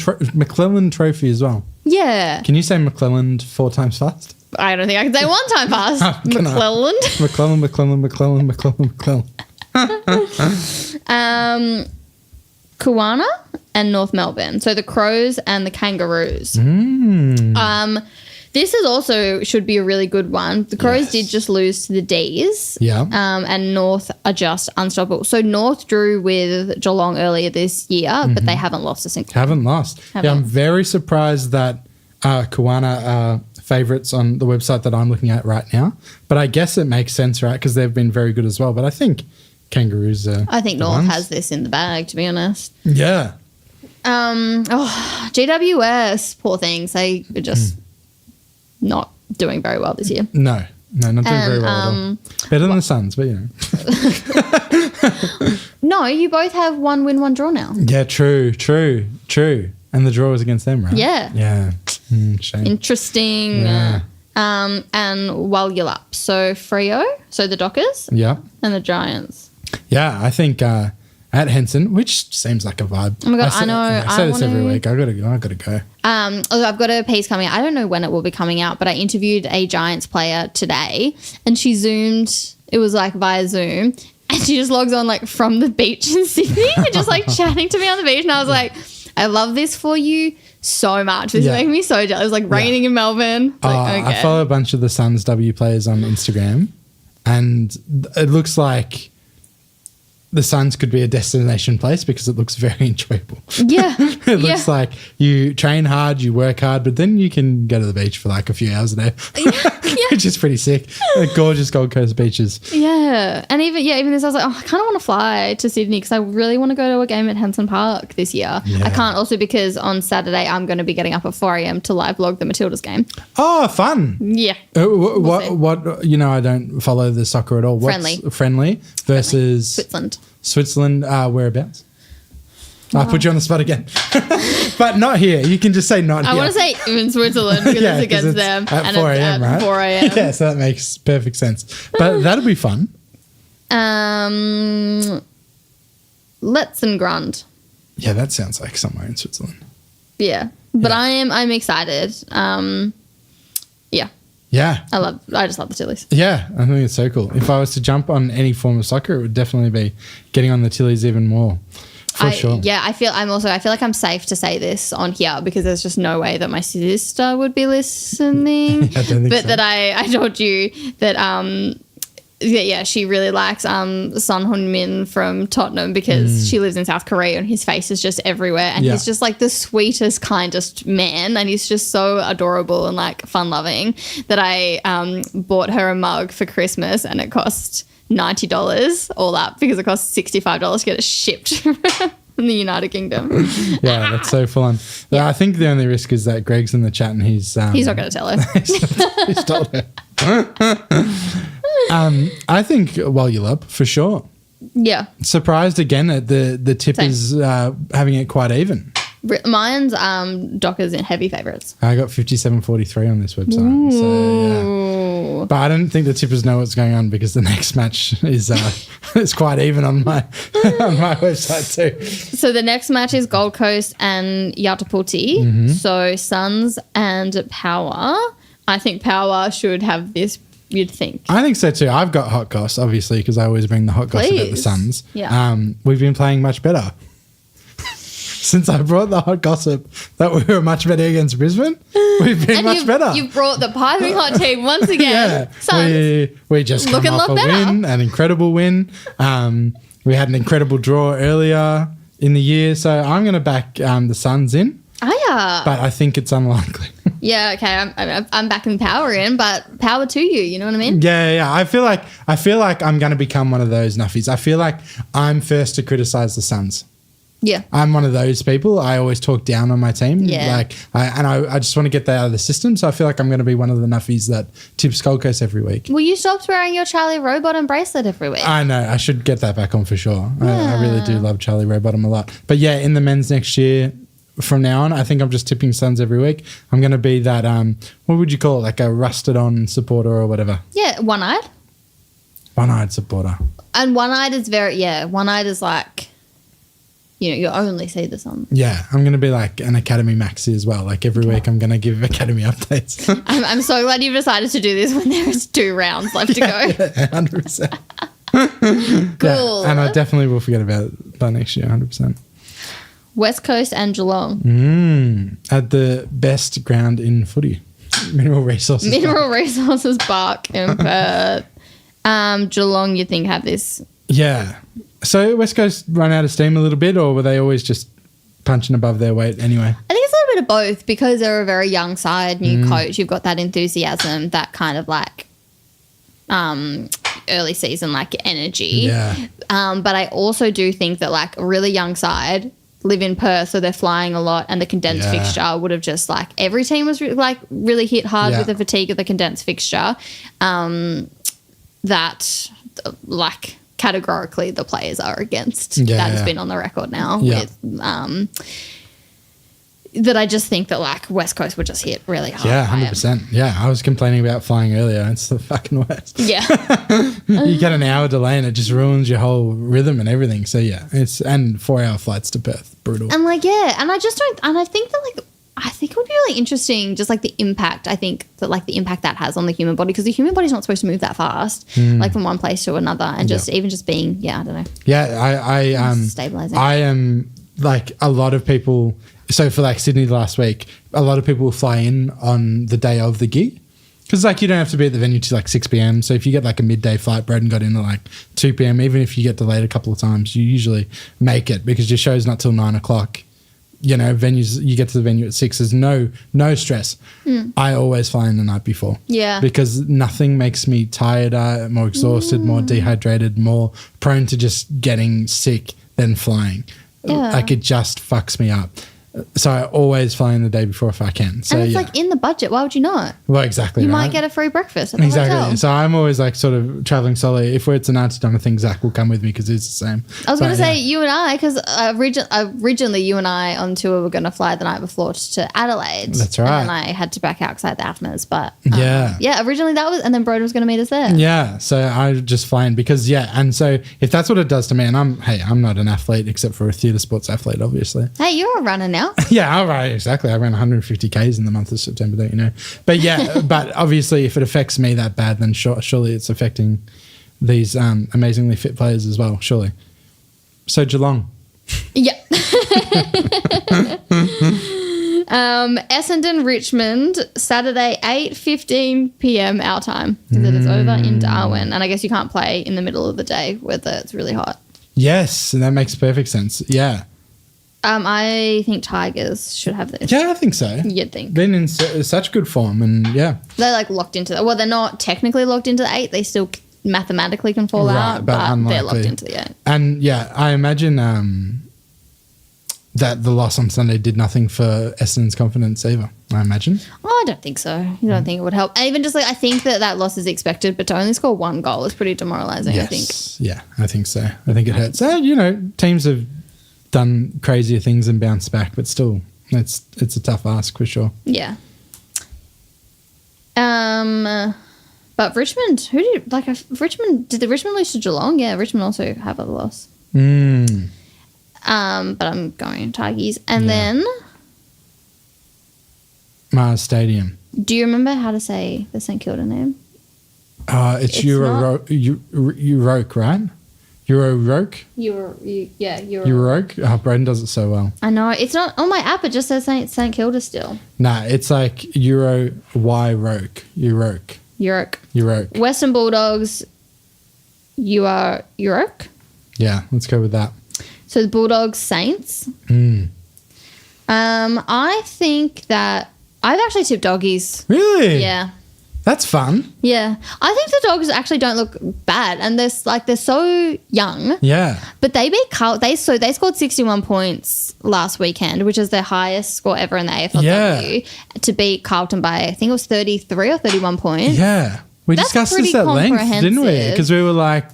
Trophy as well. Yeah. Can you say McClellan 4 times fast? I don't think I can say 1 time fast. McClellan. McClellan. Kuwana and North Melbourne. So the Crows and the Kangaroos. This is also should be a really good one. The Crows did just lose to the D's. Yeah. And North are just unstoppable. So North drew with Geelong earlier this year, but they haven't lost a single. Haven't lost. Yeah, I'm very surprised that Kuwana are favourites on the website that I'm looking at right now. But I guess it makes sense, right? Because they've been very good as well. But I think Kangaroos are I think North ones. has this in the bag, to be honest. Yeah. GWS, poor things. They are just not doing very well this year. No, not doing very well at all. Better than the Suns, but you know. No, you both have 1 win, 1 draw now. Yeah, true. And the draw was against them, right? Yeah. Yeah. Shame. Interesting. Yeah. And while you're up, so Freo, so the Dockers, Yeah. and the Giants. Yeah, I think at Henson, which seems like a vibe. Oh my God, I know. I say this every week. I gotta go. I've got a piece coming out. I don't know when it will be coming out, but I interviewed a Giants player today, and she Zoomed. It was like via Zoom, and she just logs on like from the beach in Sydney and just like chatting to me on the beach, and I was like, I love this for you so much. This is making me so jealous. It was like raining in Melbourne. Like, okay. I follow a bunch of the Suns W players on Instagram, and it looks like the Suns could be a destination place because it looks very enjoyable. Yeah. It looks like you train hard, you work hard, but then you can go to the beach for like a few hours a day, which is pretty sick. Like gorgeous Gold Coast beaches. Yeah. And even this, I was like, I kind of want to fly to Sydney because I really want to go to a game at Henson Park this year. Yeah. I can't also because on Saturday I'm going to be getting up at 4 a.m. to live vlog the Matildas game. Oh, fun. Yeah. What, you know, I don't follow the soccer at all. What's friendly versus Switzerland, whereabouts? I'll put you on the spot again. But not here. You can just say not here. I want to say in Switzerland because it's against them. At 4 a.m., right? 4 a.m. Yeah, so that makes perfect sense. But that'll be fun. Letzengrund. Yeah, that sounds like somewhere in Switzerland. Yeah. But I'm excited. Yeah. I just love the Tillies. Yeah, I think it's so cool. If I was to jump on any form of soccer, it would definitely be getting on the Tillies even more. For sure. Yeah, I feel like I'm safe to say this on here because there's just no way that my sister would be listening. I don't think so. That I told you that she really likes Son Heung-min from Tottenham because she lives in South Korea and his face is just everywhere and he's just like the sweetest, kindest man and he's just so adorable and like fun-loving that I bought her a mug for Christmas and it cost $90 all up because it costs $65 to get it shipped from the United Kingdom. Yeah, that's so fun. Yeah. I think the only risk is that Greg's in the chat and he's not going to tell her. he's told her. I think you're up for sure. Yeah. Surprised again at the tip is having it quite even. Mine's Dockers in heavy favourites. I got 57.43 on this website. So yeah. But I don't think the tippers know what's going on because the next match is quite even on my website too. So the next match is Gold Coast and Yataputi. So Suns and Power. I think Power should have this. You'd think. I think so too. I've got hot goss, obviously, because I always bring the hot goss about the Suns. Yeah. We've been playing much better. since I brought the hot gossip that we were much better against Brisbane, we've been much better. You've brought the piping hot team once again. Yeah, Suns. we just come Looking a off lot a better. win, an incredible win. We had an incredible draw earlier in the year, so I'm going to back the Suns in, Oh, yeah. but I think it's unlikely. Yeah, okay. I'm backing power in, but power to you. You know what I mean? Yeah. I feel like I'm going to become one of those nuffies. I feel like I'm first to criticize the Suns. Yeah. I'm one of those people. I always talk down on my team. Yeah. I just want to get that out of the system. So I feel like I'm going to be one of the nuffies that tips Gold Coast every week. Well, you stopped wearing your Charlie Rowbottom bracelet every week. I know. I should get that back on for sure. Yeah. I really do love Charlie Rowbottom a lot. But yeah, in the men's next year, from now on, I think I'm just tipping Suns every week. I'm going to be that, what would you call it? Like a rusted on supporter or whatever. Yeah, one-eyed. One-eyed supporter. And one-eyed is one-eyed is like, you only see the sun. Yeah, I'm going to be like an Academy Maxi as well. Like every week I'm going to give Academy updates. I'm so glad you've decided to do this when there's 2 rounds left to go. 100%. Cool. Yeah, and I definitely will forget about it by next year, 100%. West Coast and Geelong. At the best ground in footy. Mineral Resources. Mineral Resources Park in Perth. Geelong, you think, have this? Yeah. So West Coast run out of steam a little bit, or were they always just punching above their weight anyway? I think it's a little bit of both because they're a very young side, new coach. You've got that enthusiasm, that kind of like early season like energy. Yeah. But I also do think that like a really young side live in Perth, so they're flying a lot, and the condensed Yeah. fixture would have just like every team was really hit hard with the fatigue of the condensed fixture. That like categorically the players are against. Yeah, that has yeah. been on the record now. Yeah. With, that I just think that like West Coast would just hit really hard. Yeah, by it. 100%. Yeah, I was complaining about flying earlier. It's the fucking worst. Yeah. You get an hour delay and it just ruins your whole rhythm and everything. So yeah, and 4-hour flights to Perth. Brutal. And like, yeah, and I just don't, and I think that like, I think it would be really interesting, just like the impact, I think that like the impact that has on the human body, because the human body's not supposed to move that fast, like from one place to another, and just even just being, I don't know. Yeah, Stabilizing. I am like a lot of people. So for like Sydney last week, a lot of people will fly in on the day of the gig. Because like you don't have to be at the venue till like 6 p.m. So if you get like a midday flight, Broden got in at like 2 p.m. Even if you get delayed a couple of times, you usually make it because your show's not till 9 o'clock. You know, venues, you get to the venue at 6. There's no stress. I always fly in the night before. Yeah. Because nothing makes me tireder, more exhausted, more dehydrated, more prone to just getting sick than flying. Yeah. Like it just fucks me up. So I always fly in the day before if I can. So and it's like in the budget. Why would you not? Well, exactly. You right? might get a free breakfast at the Exactly. hotel. So I'm always like sort of traveling solo. If it's an Auntie Donna thing, Zach will come with me because it's the same. I was But, going to say you and I, because originally you and I on tour were going to fly the night before to Adelaide. That's right. And then I had to back out because I had the asthmas. But Yeah. originally that was, and then Broden was going to meet us there. Yeah, so I just fly in because and so if that's what it does to me, and I'm not an athlete except for a theatre sports athlete, obviously. Hey, you're a runner now. Yeah, all right, exactly. I ran 150 Ks in the month of September, don't you know? But yeah, but obviously if it affects me that bad, then surely it's affecting these amazingly fit players as well, surely. So Geelong. Yeah. Essendon, Richmond, Saturday, 8:15 p.m. our time. That is over in Darwin. And I guess you can't play in the middle of the day whether it's really hot. Yes, and that makes perfect sense. Yeah. I think Tigers should have this. Yeah, I think so. You'd think. Been in such good form, and yeah. They're like locked into the, well, they're not technically locked into the 8. They still mathematically can fall Right, out, but but they're unlikely. locked into the 8. And yeah, I imagine that the loss on Sunday did nothing for Essendon's confidence either, I imagine. Oh, I don't think so. I don't think it would help. And even just like, I think that loss is expected, but to only score 1 goal is pretty demoralising, I think. Yeah, I think so. I think it hurts. You know, teams have done crazier things and bounced back, but still, it's a tough ask for sure. Yeah. But Richmond, did Richmond lose to Geelong? Yeah, Richmond also have a loss. But I'm going Tigers. And then, Mars Stadium. do you remember how to say the St Kilda name? It's It's Euroke, right? Euroke. Euroke. Oh, Broden does it so well. I know. It's not on my app. It just says St Kilda still. Nah, it's like Euro Y Roke. Euroke. Western Bulldogs. You are Euroke. Yeah, let's go with that. So the Bulldogs Saints. I think that I've actually tipped doggies. Really? Yeah. That's fun. Yeah. I think the Dogs actually don't look bad, and they're so young. Yeah. But they beat Carlton. They scored 61 points last weekend, which is their highest score ever in the AFLW, to beat Carlton by, I think it was 33 or 31 points. Yeah. We That's discussed pretty this at length, didn't we? comprehensive. Because we were like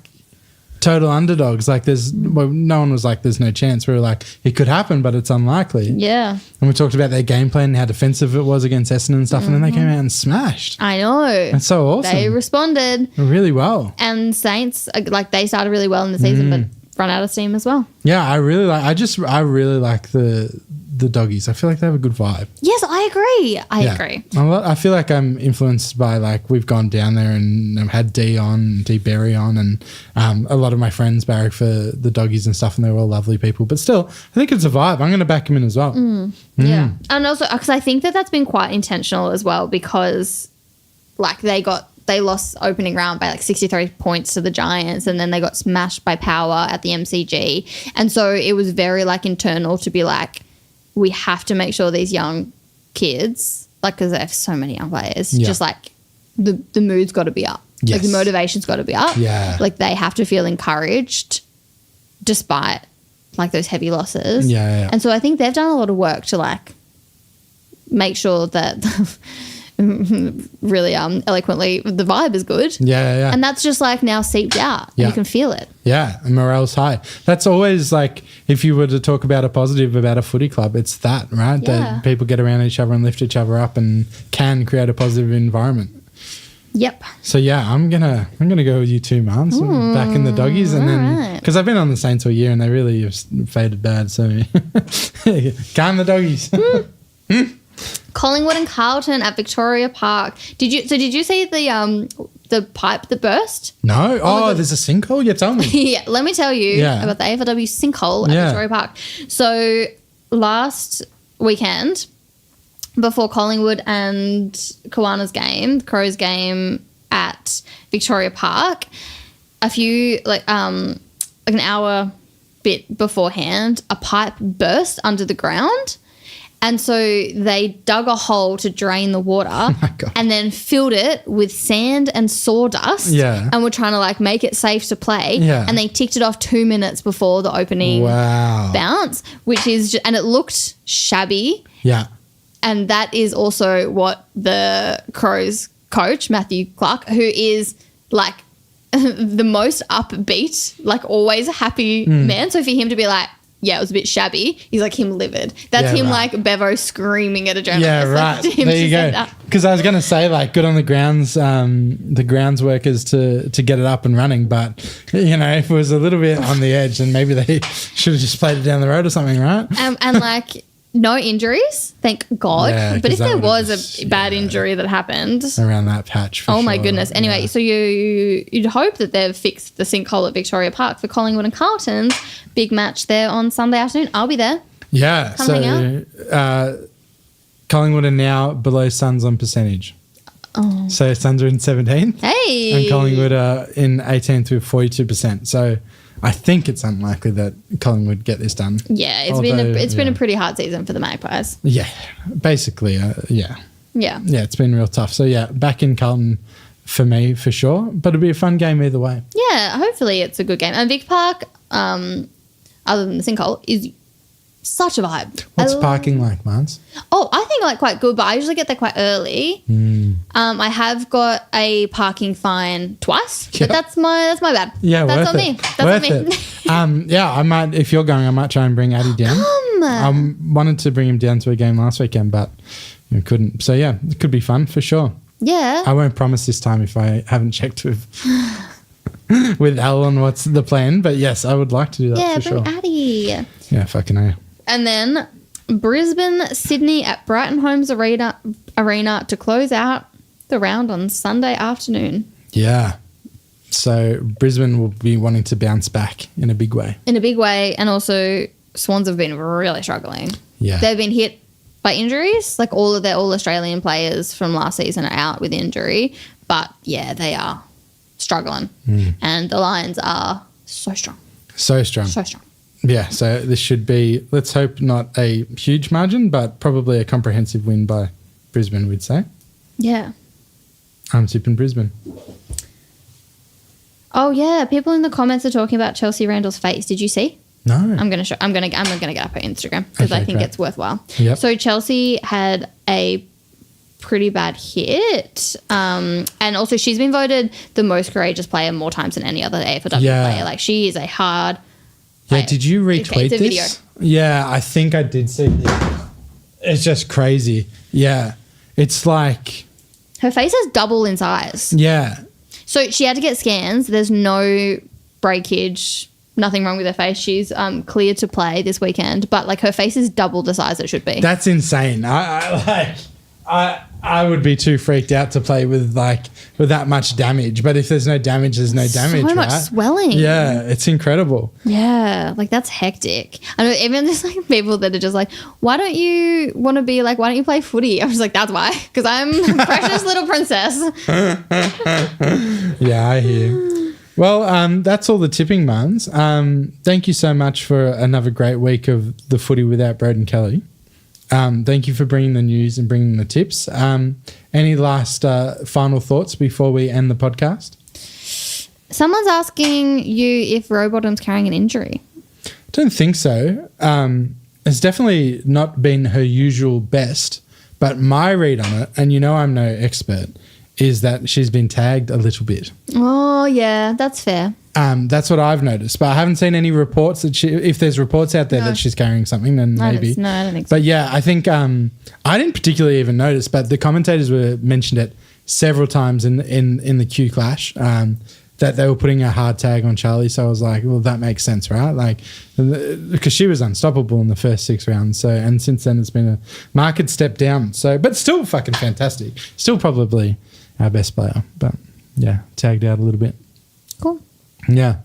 total underdogs. Like no one was like, there's no chance. We were like, it could happen, but it's unlikely. Yeah. And we talked about their game plan and how defensive it was against Essendon and stuff. And then they came out and smashed. I know. That's so awesome. They responded. Really well. And Saints, like, they started really well in the season, but run out of steam as well. Yeah, I really like the doggies. I feel like they have a good vibe. Yes, I agree. I agree. I feel like I'm influenced by, like, we've gone down there and had D Berry on, and a lot of my friends barrack for the doggies and stuff, and they were all lovely people. But still, I think it's a vibe. I'm going to back them in as well. Yeah. And also, because I think that's been quite intentional as well, because, like, they lost opening round by like 63 points to the Giants, and then they got smashed by Power at the MCG. And so it was very, like, internal to be like, we have to make sure these young kids, like, because they have so many young players, just like the mood's got to be up. Yes. Like, the motivation's got to be up. Yeah. Like, they have to feel encouraged despite, like, those heavy losses. Yeah. And so I think they've done a lot of work to, like, make sure that really eloquently the vibe is good. Yeah. And that's just, like, now seeped out. Yeah. You can feel it. Yeah, and morale's high. That's always, like, if you were to talk about a positive about a footy club, it's that, right? Yeah. That people get around each other and lift each other up and can create a positive environment. Yep. So yeah, I'm gonna go with you too, Marns. Back in the doggies, and then because I've been on the Saints all year and they really have faded bad. So calm the doggies. Collingwood and Carlton at Victoria Park. Did you see the pipe that burst? No. Oh, there's a sinkhole. You tell me. Yeah, let me tell you about the AFLW sinkhole at Victoria Park. So last weekend, before Collingwood and Kiwana's game, Crows game at Victoria Park, a few like an hour bit beforehand, a pipe burst under the ground. And so they dug a hole to drain the water and then filled it with sand and sawdust. Yeah. And were trying to, like, make it safe to play. Yeah. And they ticked it off 2 minutes before the opening bounce, which is and it looked shabby. Yeah. And that is also what the Crows coach, Matthew Clark, who is, like, the most upbeat, like, always a happy man. So for him to be like, yeah, it was a bit shabby, he's like him livid. That's him, like, Bevo screaming at a journalist. Yeah, right. Like, there you go. Because I was going to say, like, good on the grounds workers to get it up and running. But, you know, if it was a little bit on the edge, then maybe they should have just played it down the road or something, right? And like, no injuries, thank God. Yeah, but if there was just, a bad injury that happened. Around that patch, for Oh, my sure. goodness. Anyway, so you'd hope that they've fixed the sinkhole at Victoria Park for Collingwood and Carlton's big match there on Sunday afternoon. I'll be there. Yeah. Come hang Collingwood are now below Suns on percentage. Oh. So Suns are in 17th. Hey. And Collingwood are in 18th with 42%. So I think it's unlikely that Collingwood get this done. Yeah, it's been a pretty hard season for the Magpies. Yeah, basically, yeah. Yeah. Yeah, it's been real tough. So, yeah, back in Carlton for me, for sure. But it'll be a fun game either way. Yeah, hopefully it's a good game. And Vic Park, other than the sinkhole, is such a vibe. What's parking like, Marns? Oh, I think, like, quite good, but I usually get there quite early. I have got a parking fine twice, but that's my bad. Yeah, that's on worth it. me. That's on me. Yeah, I might, if you're going, I might try and bring Addy down. I wanted to bring him down to a game last weekend, but couldn't. So, yeah, it could be fun for sure. Yeah. I won't promise this time if I haven't checked with Al on what's the plan, but yes, I would like to do that for sure. Yeah, bring Addy. Yeah, fucking hell. And then Brisbane, Sydney at Brighton Homes Arena to close out the round on Sunday afternoon. Yeah. So Brisbane will be wanting to bounce back in a big way. In a big way. And also Swans have been really struggling. Yeah. They've been hit by injuries. Like all of their All-Australian players from last season are out with injury. But, yeah, they are struggling. And the Lions are so strong. So strong. So strong. Yeah, so this should be, let's hope, not a huge margin, but probably a comprehensive win by Brisbane, we'd say. Yeah. I'm tipping Brisbane. Oh yeah, people in the comments are talking about Chelsea Randall's face. Did you see? No. I'm gonna get up her Instagram because I think it's worthwhile. Yep. So Chelsea had a pretty bad hit, and also she's been voted the most courageous player more times than any other AFLW player. Like she is a hard. Yeah, did you retweet it's a video. this? Yeah, I think I did see this. It's just crazy. Yeah, it's like Her face is double in size. yeah. So she had to get scans. There's no breakage, nothing wrong with her face. She's cleared to play this weekend, but like her face is double the size it should be. That's insane. I would be too freaked out to play with that much damage. But if there's no damage, there's no damage. So much right? swelling. Yeah, it's incredible. Yeah, like that's hectic. I know even there's like people that are just like, why don't you want to be like, why don't you play footy? I was like, that's why, because I'm a precious little princess. Yeah, I hear. Well, that's all the tipping, Marns. Thank you so much for another great week of the footy without Broden Kelly. Thank you for bringing the news and bringing the tips. Any last final thoughts before we end the podcast? Someone's asking you if Rowbottom's carrying an injury. I don't think so. It's definitely not been her usual best, but my read on it, and you know I'm no expert, is that she's been tagged a little bit. Oh, yeah, that's fair. That's what I've noticed, but I haven't seen any reports that if there's reports out there that she's carrying something, then maybe. No, I don't think so. But yeah, I think I didn't particularly even notice, but the commentators mentioned it several times in the Q Clash that they were putting a hard tag on Charlie. So I was like, well, that makes sense, right? Like, because she was unstoppable in the first 6 rounds. So, and since then it's been a marked step down. So, but still fucking fantastic. Still probably our best player, but yeah, tagged out a little bit. Cool. Yeah.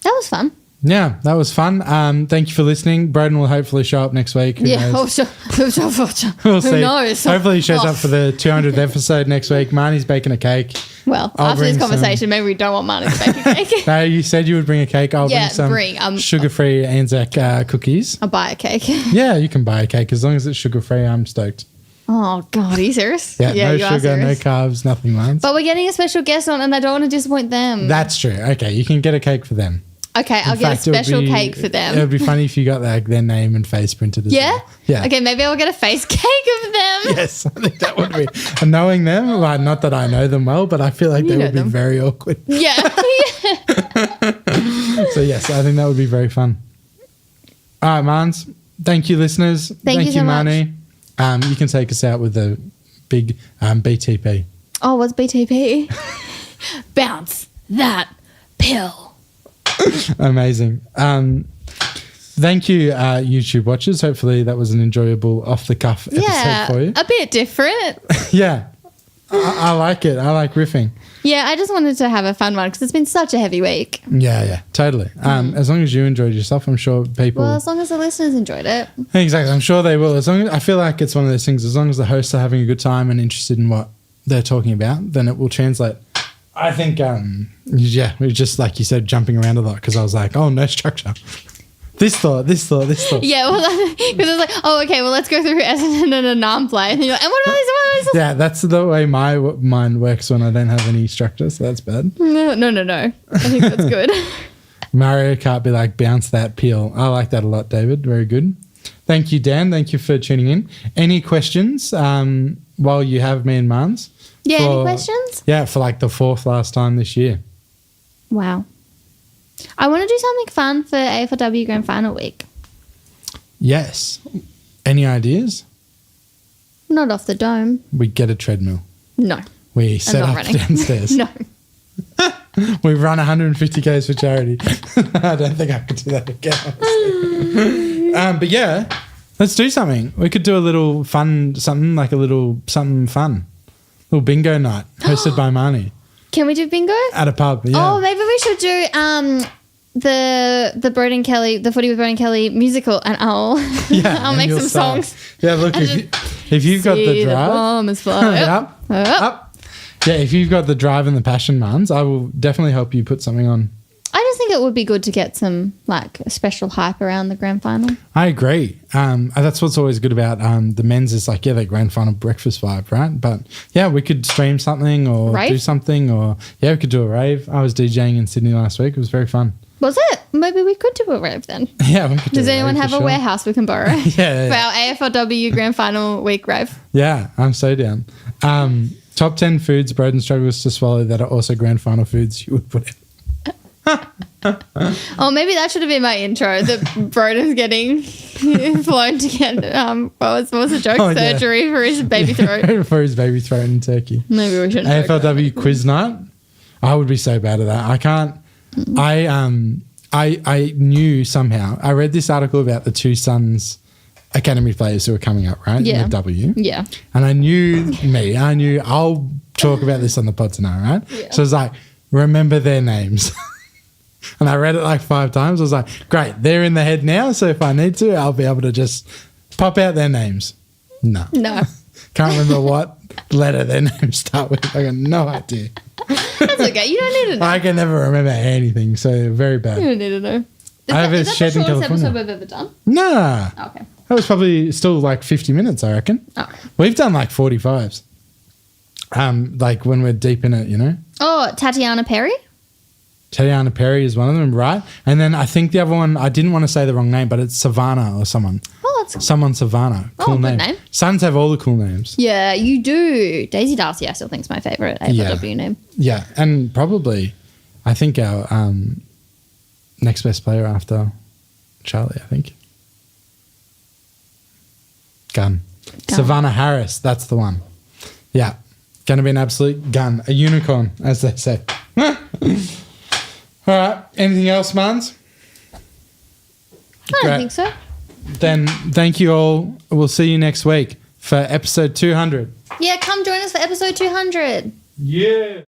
That was fun. Yeah, that was fun. Thank you for listening. Broden will hopefully show up next week. Who knows? We'll see. Who knows? Hopefully he shows up for the 200th episode next week. Marnie's baking a cake. Well, I'll after this bring conversation, maybe we don't want Marnie to bake a cake. No, you said you would bring a cake. I'll bring some sugar-free Anzac cookies. I'll buy a cake. Yeah, you can buy a cake. As long as it's sugar-free, I'm stoked. Oh, God, are you serious? Yeah, no you sugar, no carbs, nothing, Marns. But we're getting a special guest on and I don't want to disappoint them. That's true. Okay, you can get a cake for them. Okay, I'll get a special cake for them. It would be funny if you got their name and face printed as well. Yeah? Okay, maybe I'll get a face cake of them. Yes, I think that would be. And knowing them, well, not that I know them well, but I feel like they would be very awkward. Yeah. So, yes, I think that would be very fun. All right, Marns. Thank you, listeners. Thank you so Marnie. You can take us out with a big BTP. Oh, what's BTP? Bounce that pill. Amazing. Thank you, YouTube watchers. Hopefully that was an enjoyable off-the-cuff episode for you. A bit different. Yeah. I like it. I like riffing. Yeah, I just wanted to have a fun one because it's been such a heavy week. Yeah, totally. As long as you enjoyed yourself, I'm sure people... Well, as long as the listeners enjoyed it. Exactly. I'm sure they will. I feel like it's one of those things, as long as the hosts are having a good time and interested in what they're talking about, then it will translate. I think, we're just, like you said, jumping around a lot because I was like, oh, no structure. This thought. Yeah, well, because I was like, oh, okay, well, let's go through Essendon and a NAM play. And you're like, and what about these? Yeah, that's the way my mind works when I don't have any structure, so that's bad. No. I think that's good. Mario Kart be like, bounce that peel. I like that a lot, David. Very good. Thank you, Dan. Thank you for tuning in. Any questions while you have me and Marns? Yeah, any questions? Yeah, for like the 4th last time this year. Wow. I want to do something fun for AFLW Grand Final week. Yes. Any ideas? Not off the dome. We get a treadmill. No. We set up downstairs. No. We run 150 Ks for charity. I don't think I could do that again. But yeah, let's do something. We could do a little fun, something like a little something fun. Little bingo night hosted by Marnie. Can we do bingo? At a pub, yeah. Oh, maybe we should do the Broden Kelly, the Footy with Broden Kelly musical, and I'll and make you'll some start. songs. Yeah, look, if you've got the See drive. bombers fly up. Up. Yeah, if you've got the drive and the passion, Marns, I will definitely help you put something on. I just think it would be good to get some like special hype around the grand final. I agree. That's what's always good about the men's is like, the grand final breakfast vibe, right? But yeah, we could stream something or Rave? do something, or we could do a rave. I was DJing in Sydney last week. It was very fun. Was it? Maybe we could do a rave then. Yeah, we could do Does a anyone rave have for a sure. warehouse we can borrow for Yeah. our AFLW grand final week rave? Yeah, I'm so down. Top 10 foods Broden struggles to swallow that are also grand final foods you would put in. Oh, maybe that should have been my intro. That Broden's getting flown to get what was the joke? Oh, yeah. Surgery for his baby throat. For his baby throat in Turkey. Maybe we shouldn't. joke about AFLW quiz night. I would be so bad at that. I can't. I knew somehow. I read this article about the two Suns academy players who are coming up, right? Yeah. In the W. it. Yeah. And I knew I'll talk about this on the pod tonight, right? Yeah. So I was like, remember their names. And I read it like 5 times. I was like, great, they're in the head now. So if I need to, I'll be able to just pop out their names. No. Can't remember what letter their names start with. I got no idea. That's okay. You don't need to know. I can never remember anything. So very You bad. don't need to know. I have a Is that shed the in shortest California. episode we've ever done? Nah. Okay. That was probably still like 50 minutes, I reckon. Okay. We've done like 45s. Like when we're deep in it, you know? Oh, Tatiana Perry? Tatiana Perry is one of them, right? And then I think the other one, I didn't want to say the wrong name, but it's Savannah or someone. Oh, that's Someone Savannah. Cool good name. name. Suns have all the cool names. Yeah, you do. Daisy Darcy, I still think is my favourite AFLW name. Yeah. And probably, I think our next best player after Charlie, I think. Gun. Savannah Harris. That's the one. Yeah. Going to be an absolute gun. A unicorn, as they say. All right. Anything else, Marns? I don't think so. Then thank you all. We'll see you next week for episode 200. Yeah, come join us for episode 200. Yeah.